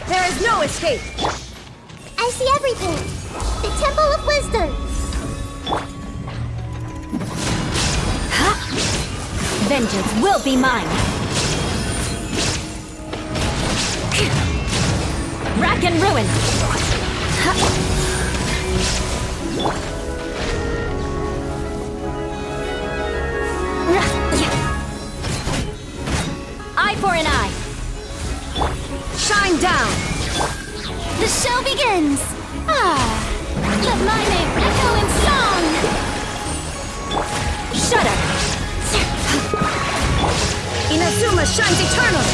There is no escape! I see everything! The Temple of Wisdom! Vengeance will be mine! Rack and ruin! Eye for an eye! Shine down! The show begins! Let my name echo in song! Shudder! Inazuma shines eternal!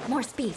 More speed.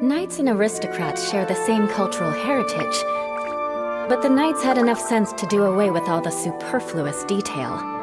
Knights and aristocrats share the same cultural heritage, but the knights had enough sense to do away with all the superfluous detail.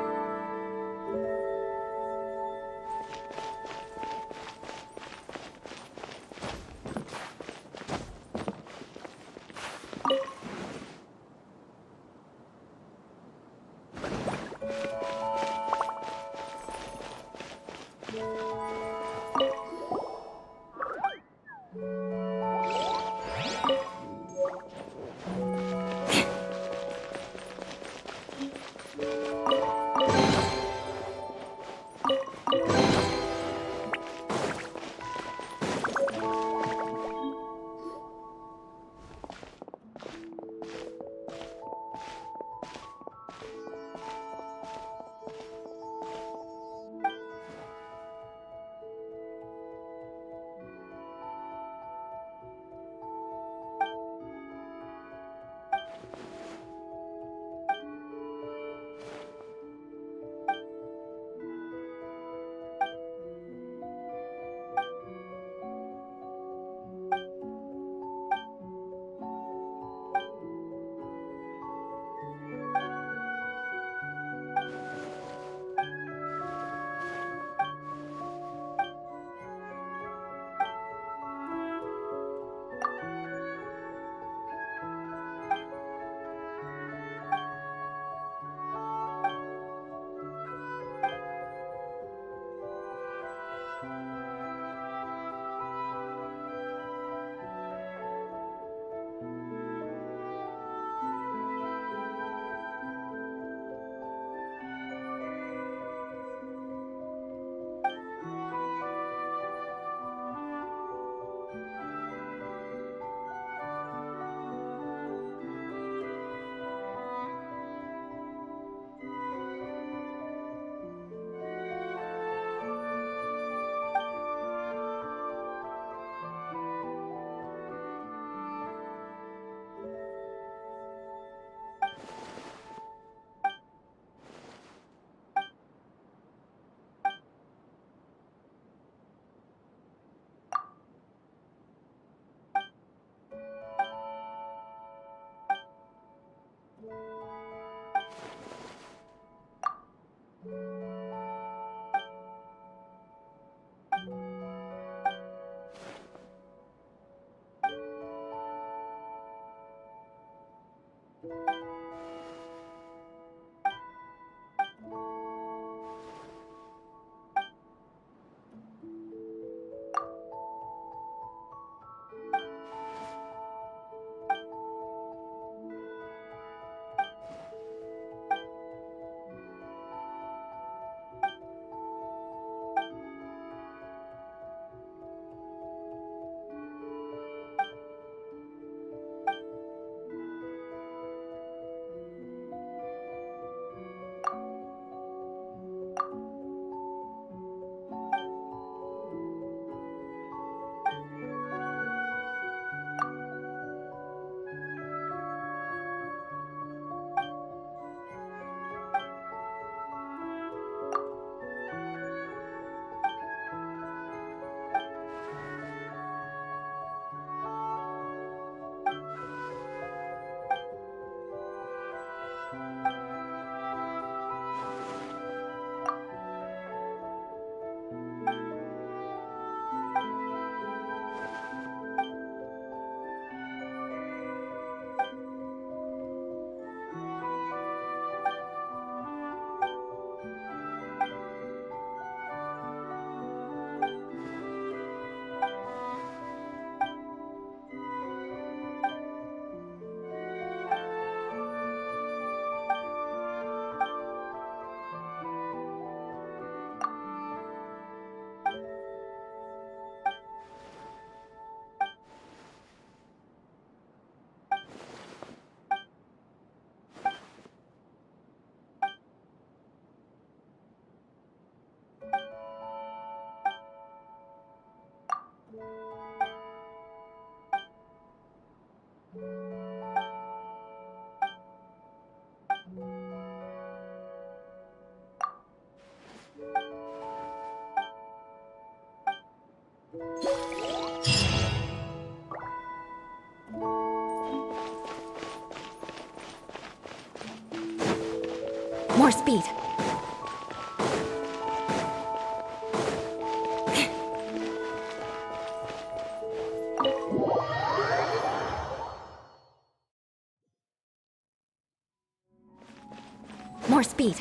More speed. More speed.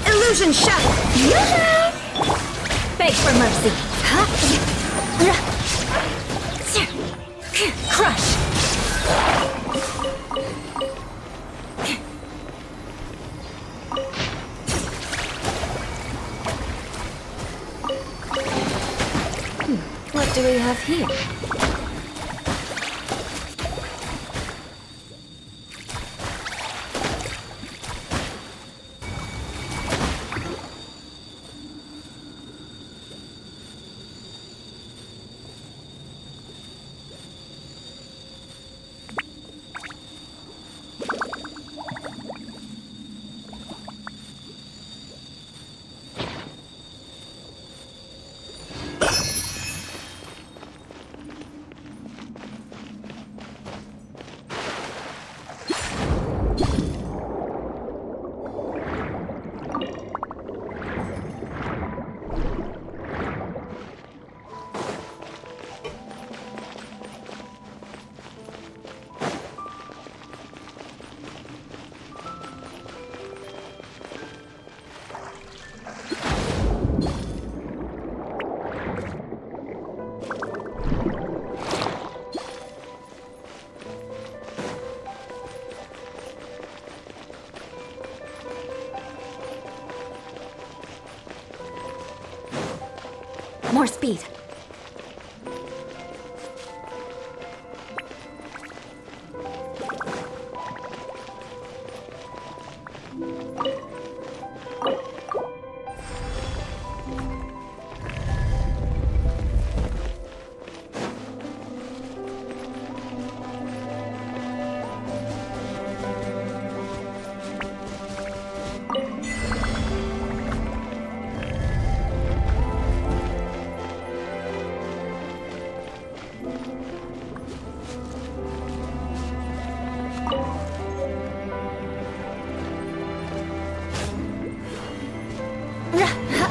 Illusion shattered! Beg for mercy. Crush. What do we have here? More speed.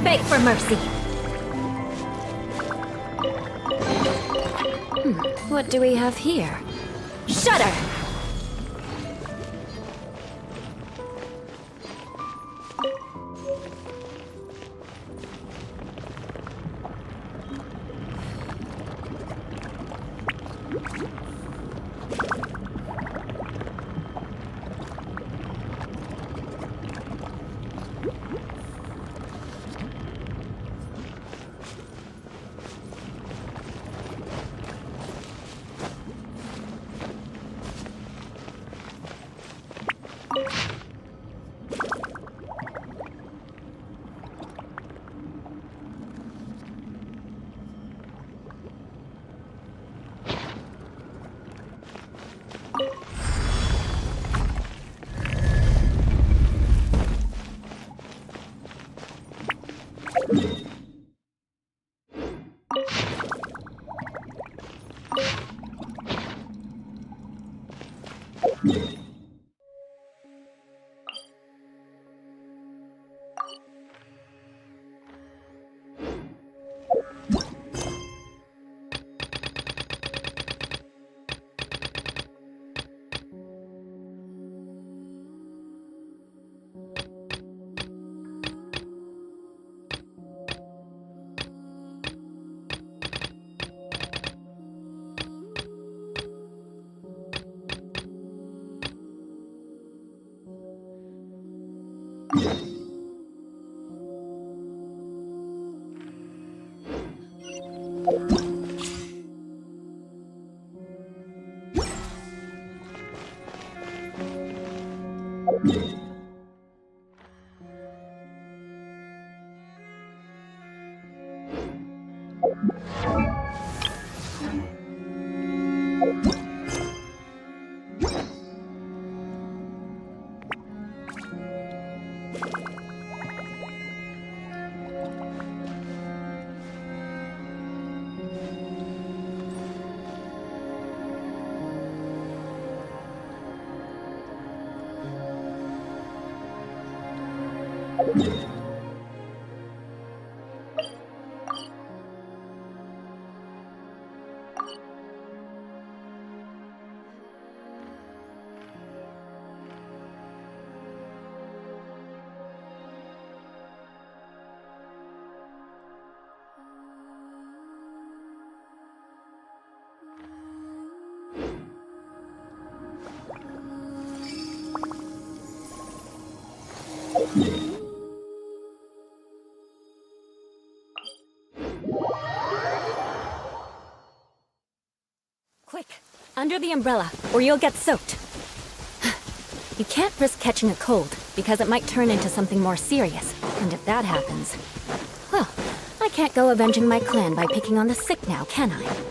Beg for mercy. What do we have here? Shudder! Quick, under the umbrella, or you'll get soaked. You can't risk catching a cold, because it might turn into something more serious. And if that happens, well, I can't go avenging my clan by picking on the sick now, can I?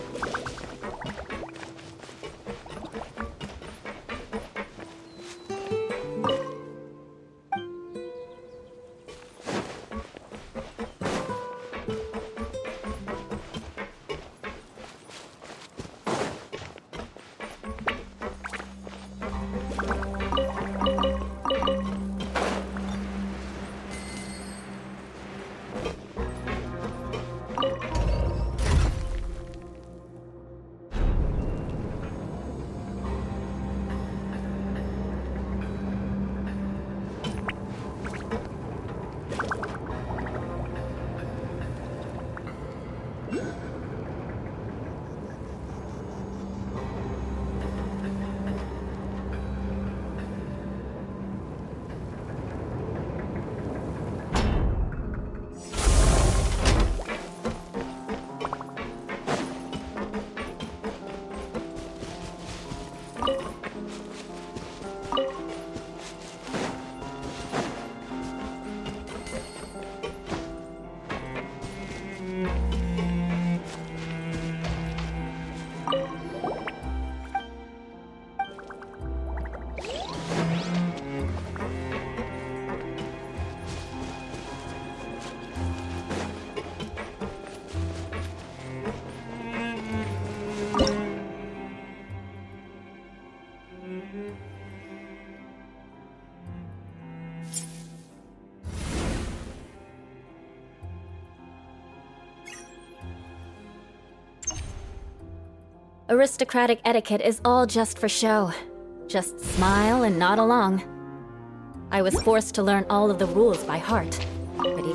Aristocratic etiquette is all just for show. Just smile and nod along. I was forced to learn all of the rules by heart. But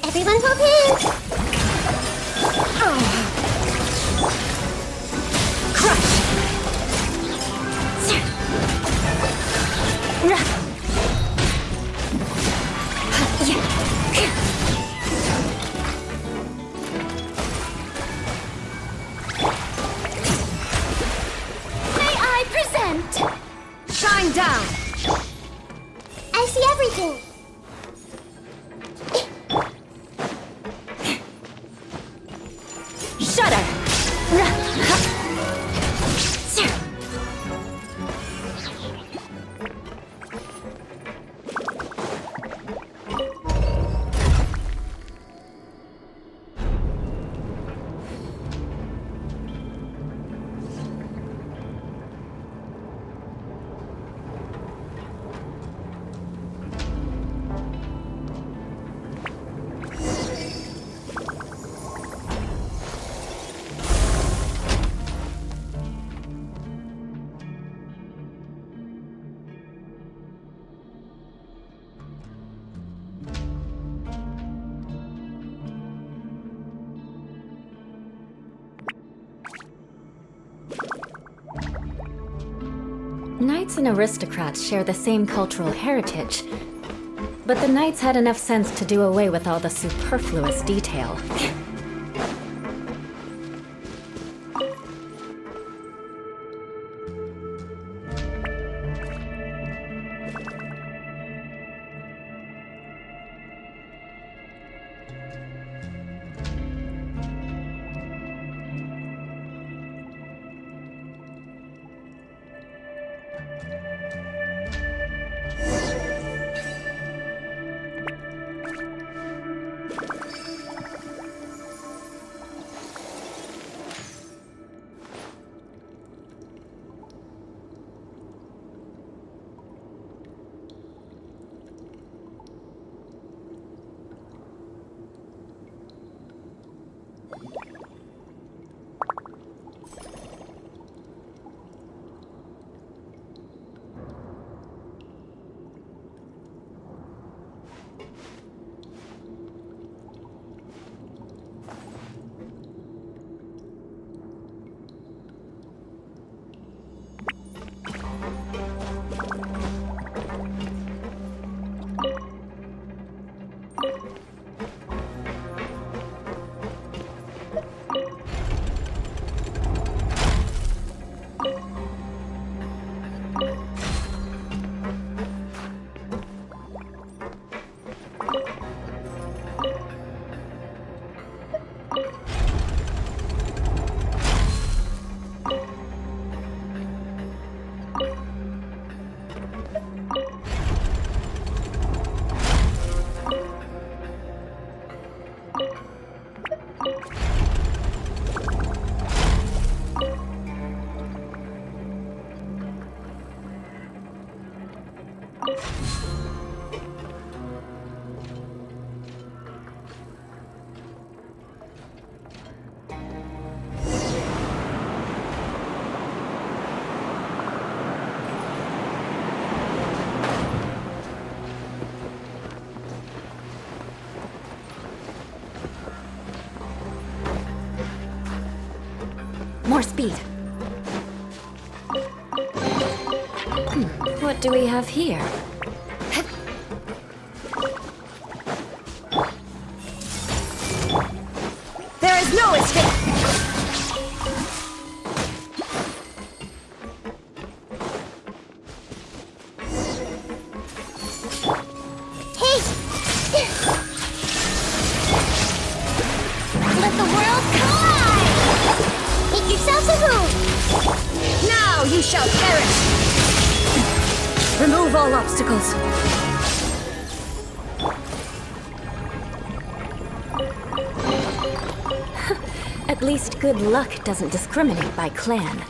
Everyone hold hands! Crush! May I present? Shine down! I see everything. Shudder! Knights and aristocrats share the same cultural heritage, but the knights had enough sense to do away with all the superfluous detail. More speed. What do we have here? There is no escape! Let the world collide! Make yourselves a home! Now you shall perish! Remove all obstacles. At least good luck doesn't discriminate by clan.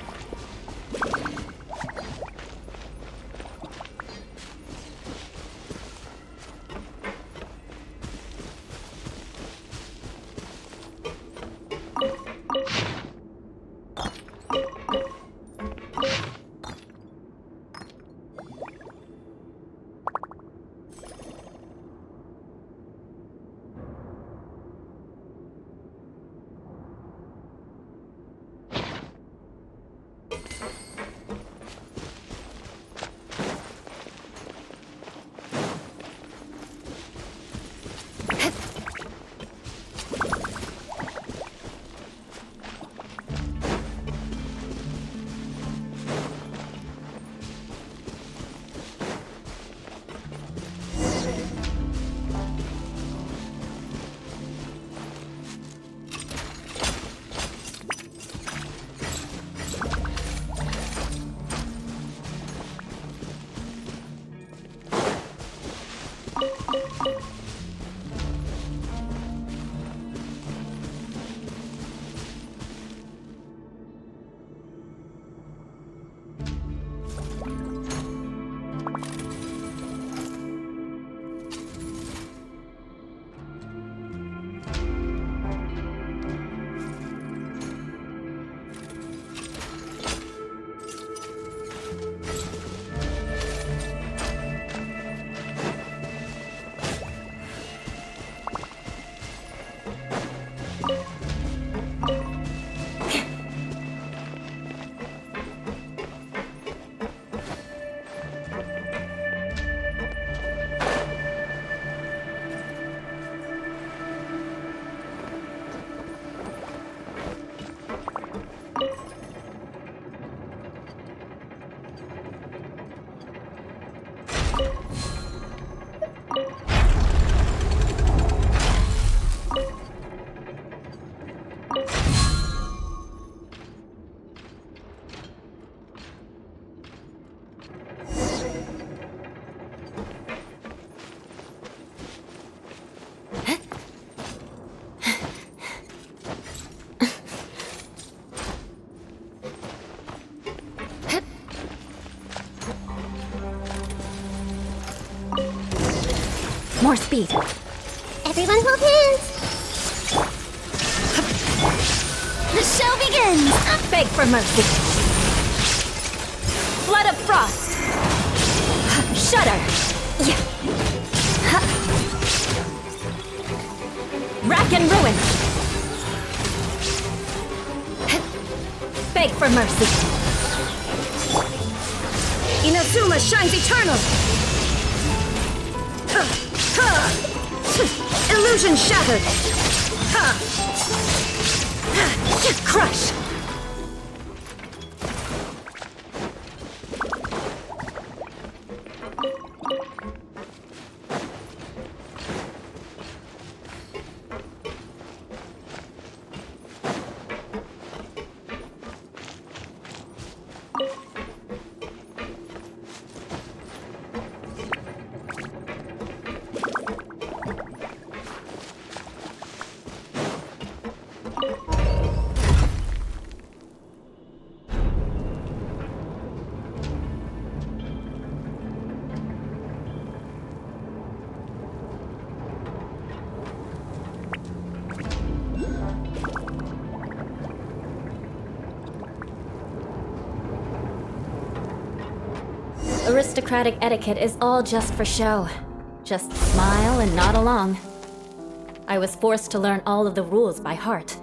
More speed. Everyone hold hands. The show begins. Beg for mercy. Flood of frost. Shudder. Rack and ruin. Beg for mercy. Inazuma shines eternal! Illusion shattered! Crush! Aristocratic etiquette is all just for show. Just smile and nod along. I was forced to learn all of the rules by heart,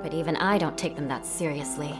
but even I don't take them that seriously.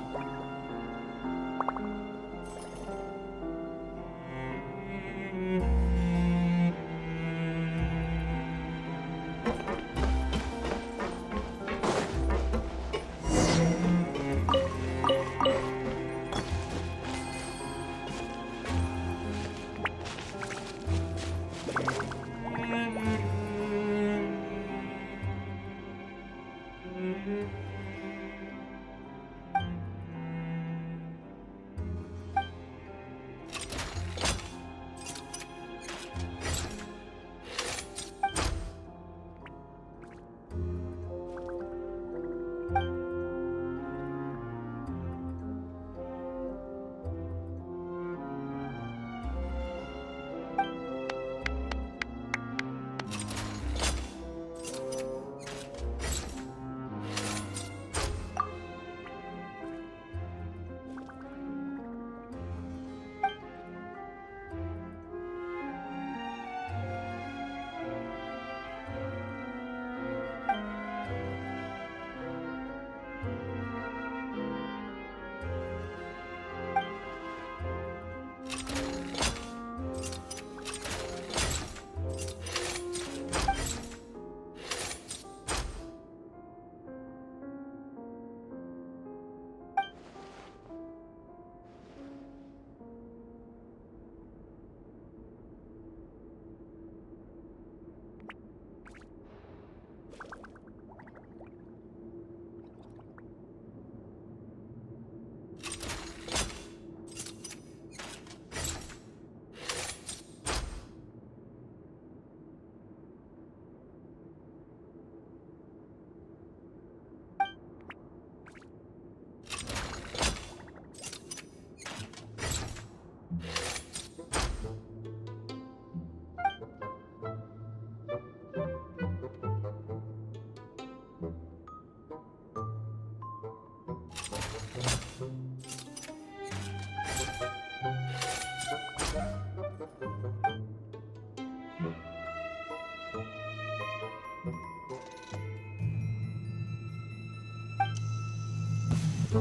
There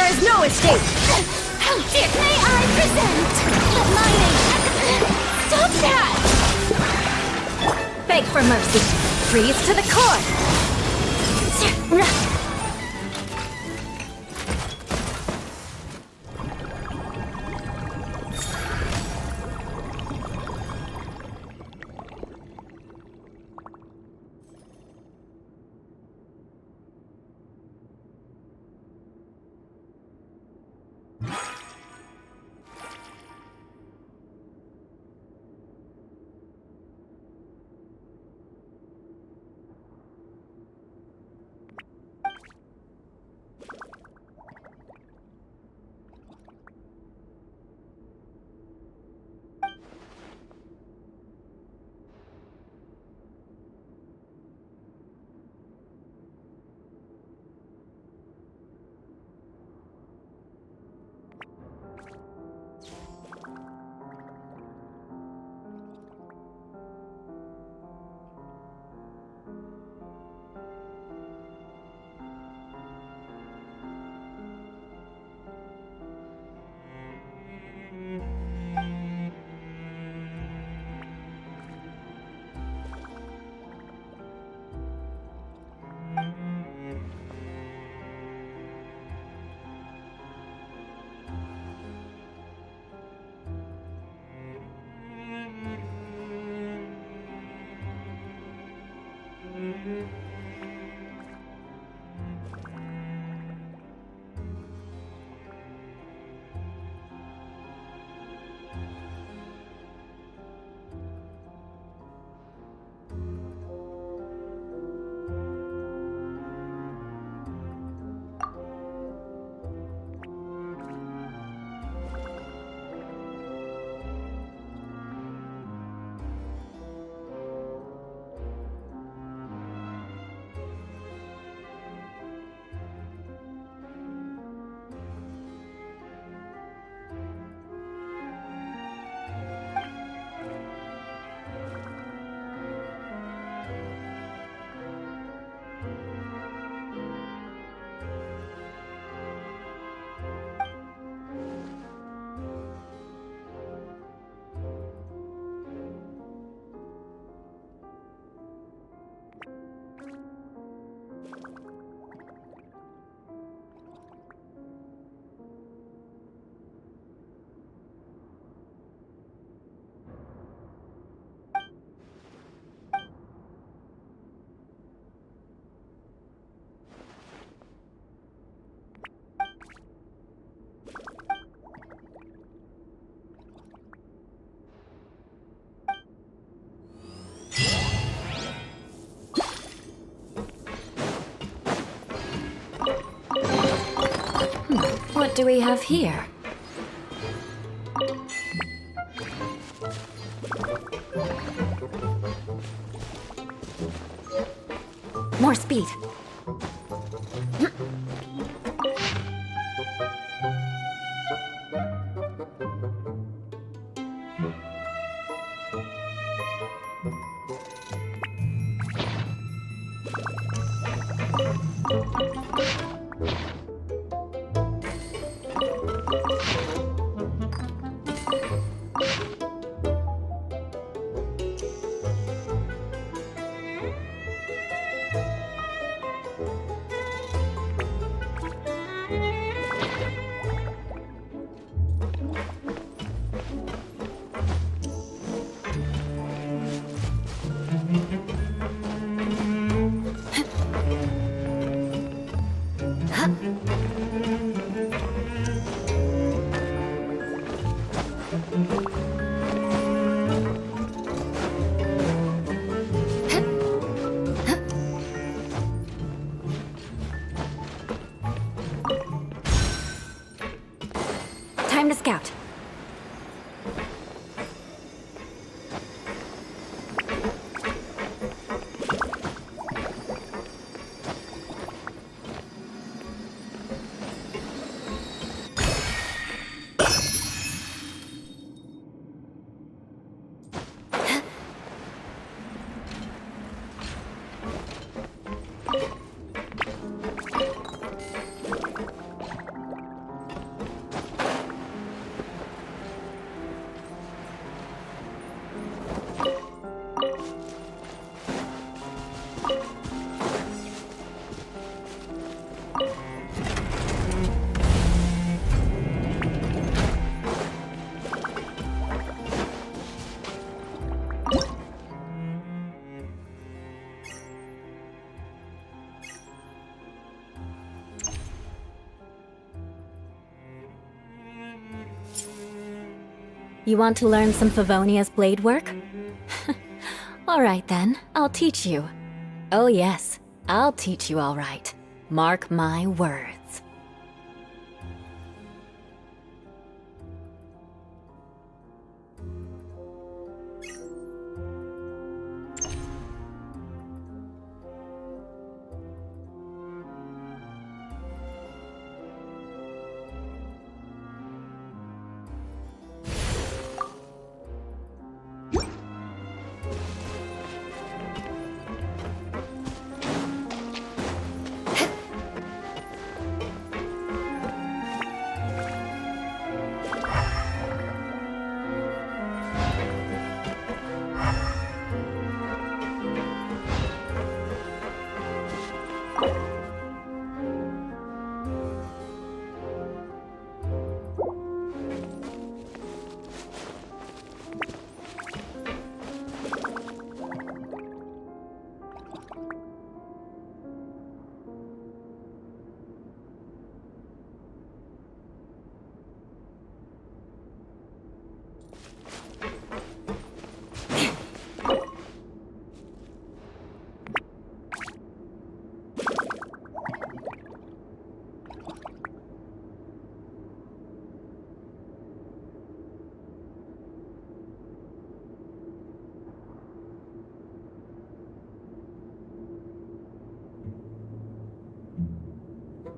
is no escape! How dare may I present the mining? Stop that! Beg for mercy. Freeze to the core. What do we have here? More speed. Time to scout. You want to learn some Favonia's blade work? Alright then, I'll teach you. Oh yes, I'll teach you all right. Mark my words.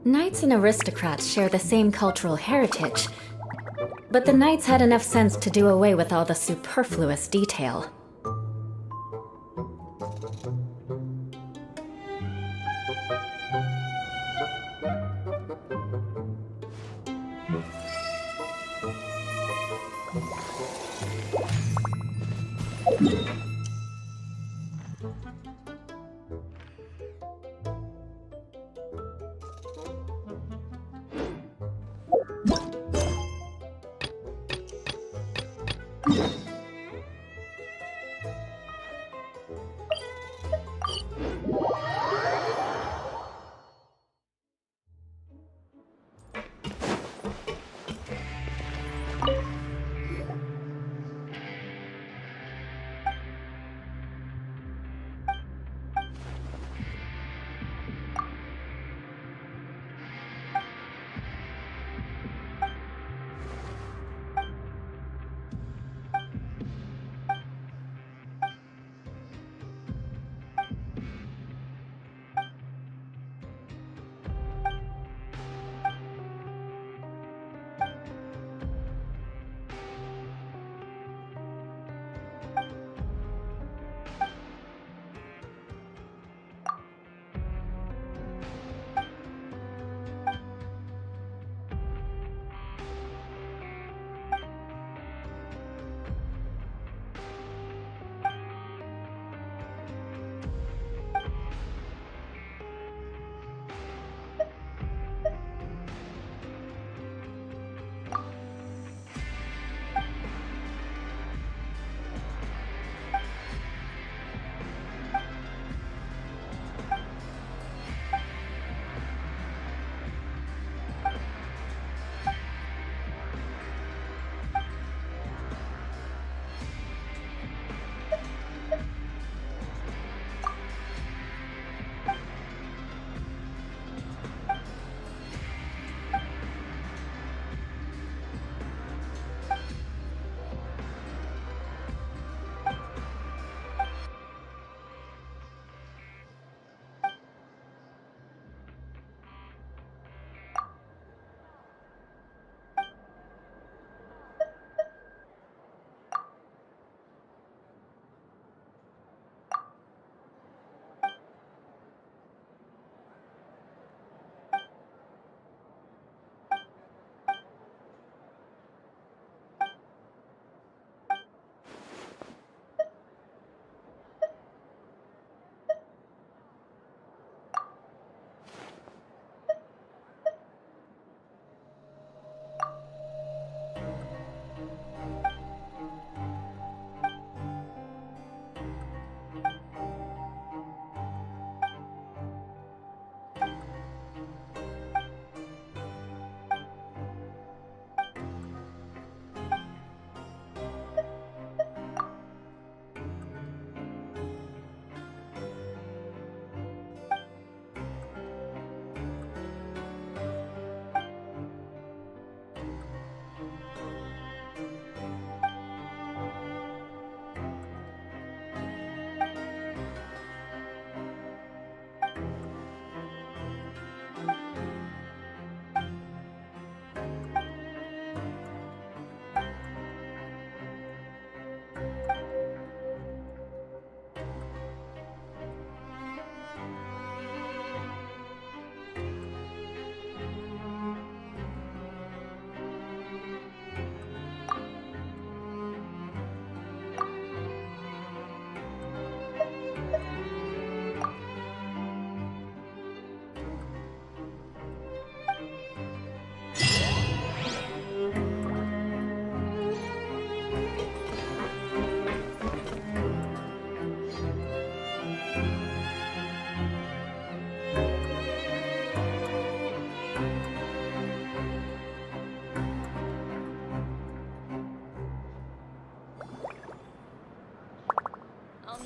Knights and aristocrats share the same cultural heritage, but the knights had enough sense to do away with all the superfluous detail.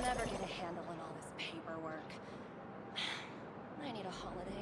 never get a handle on all this paperwork. I need a holiday.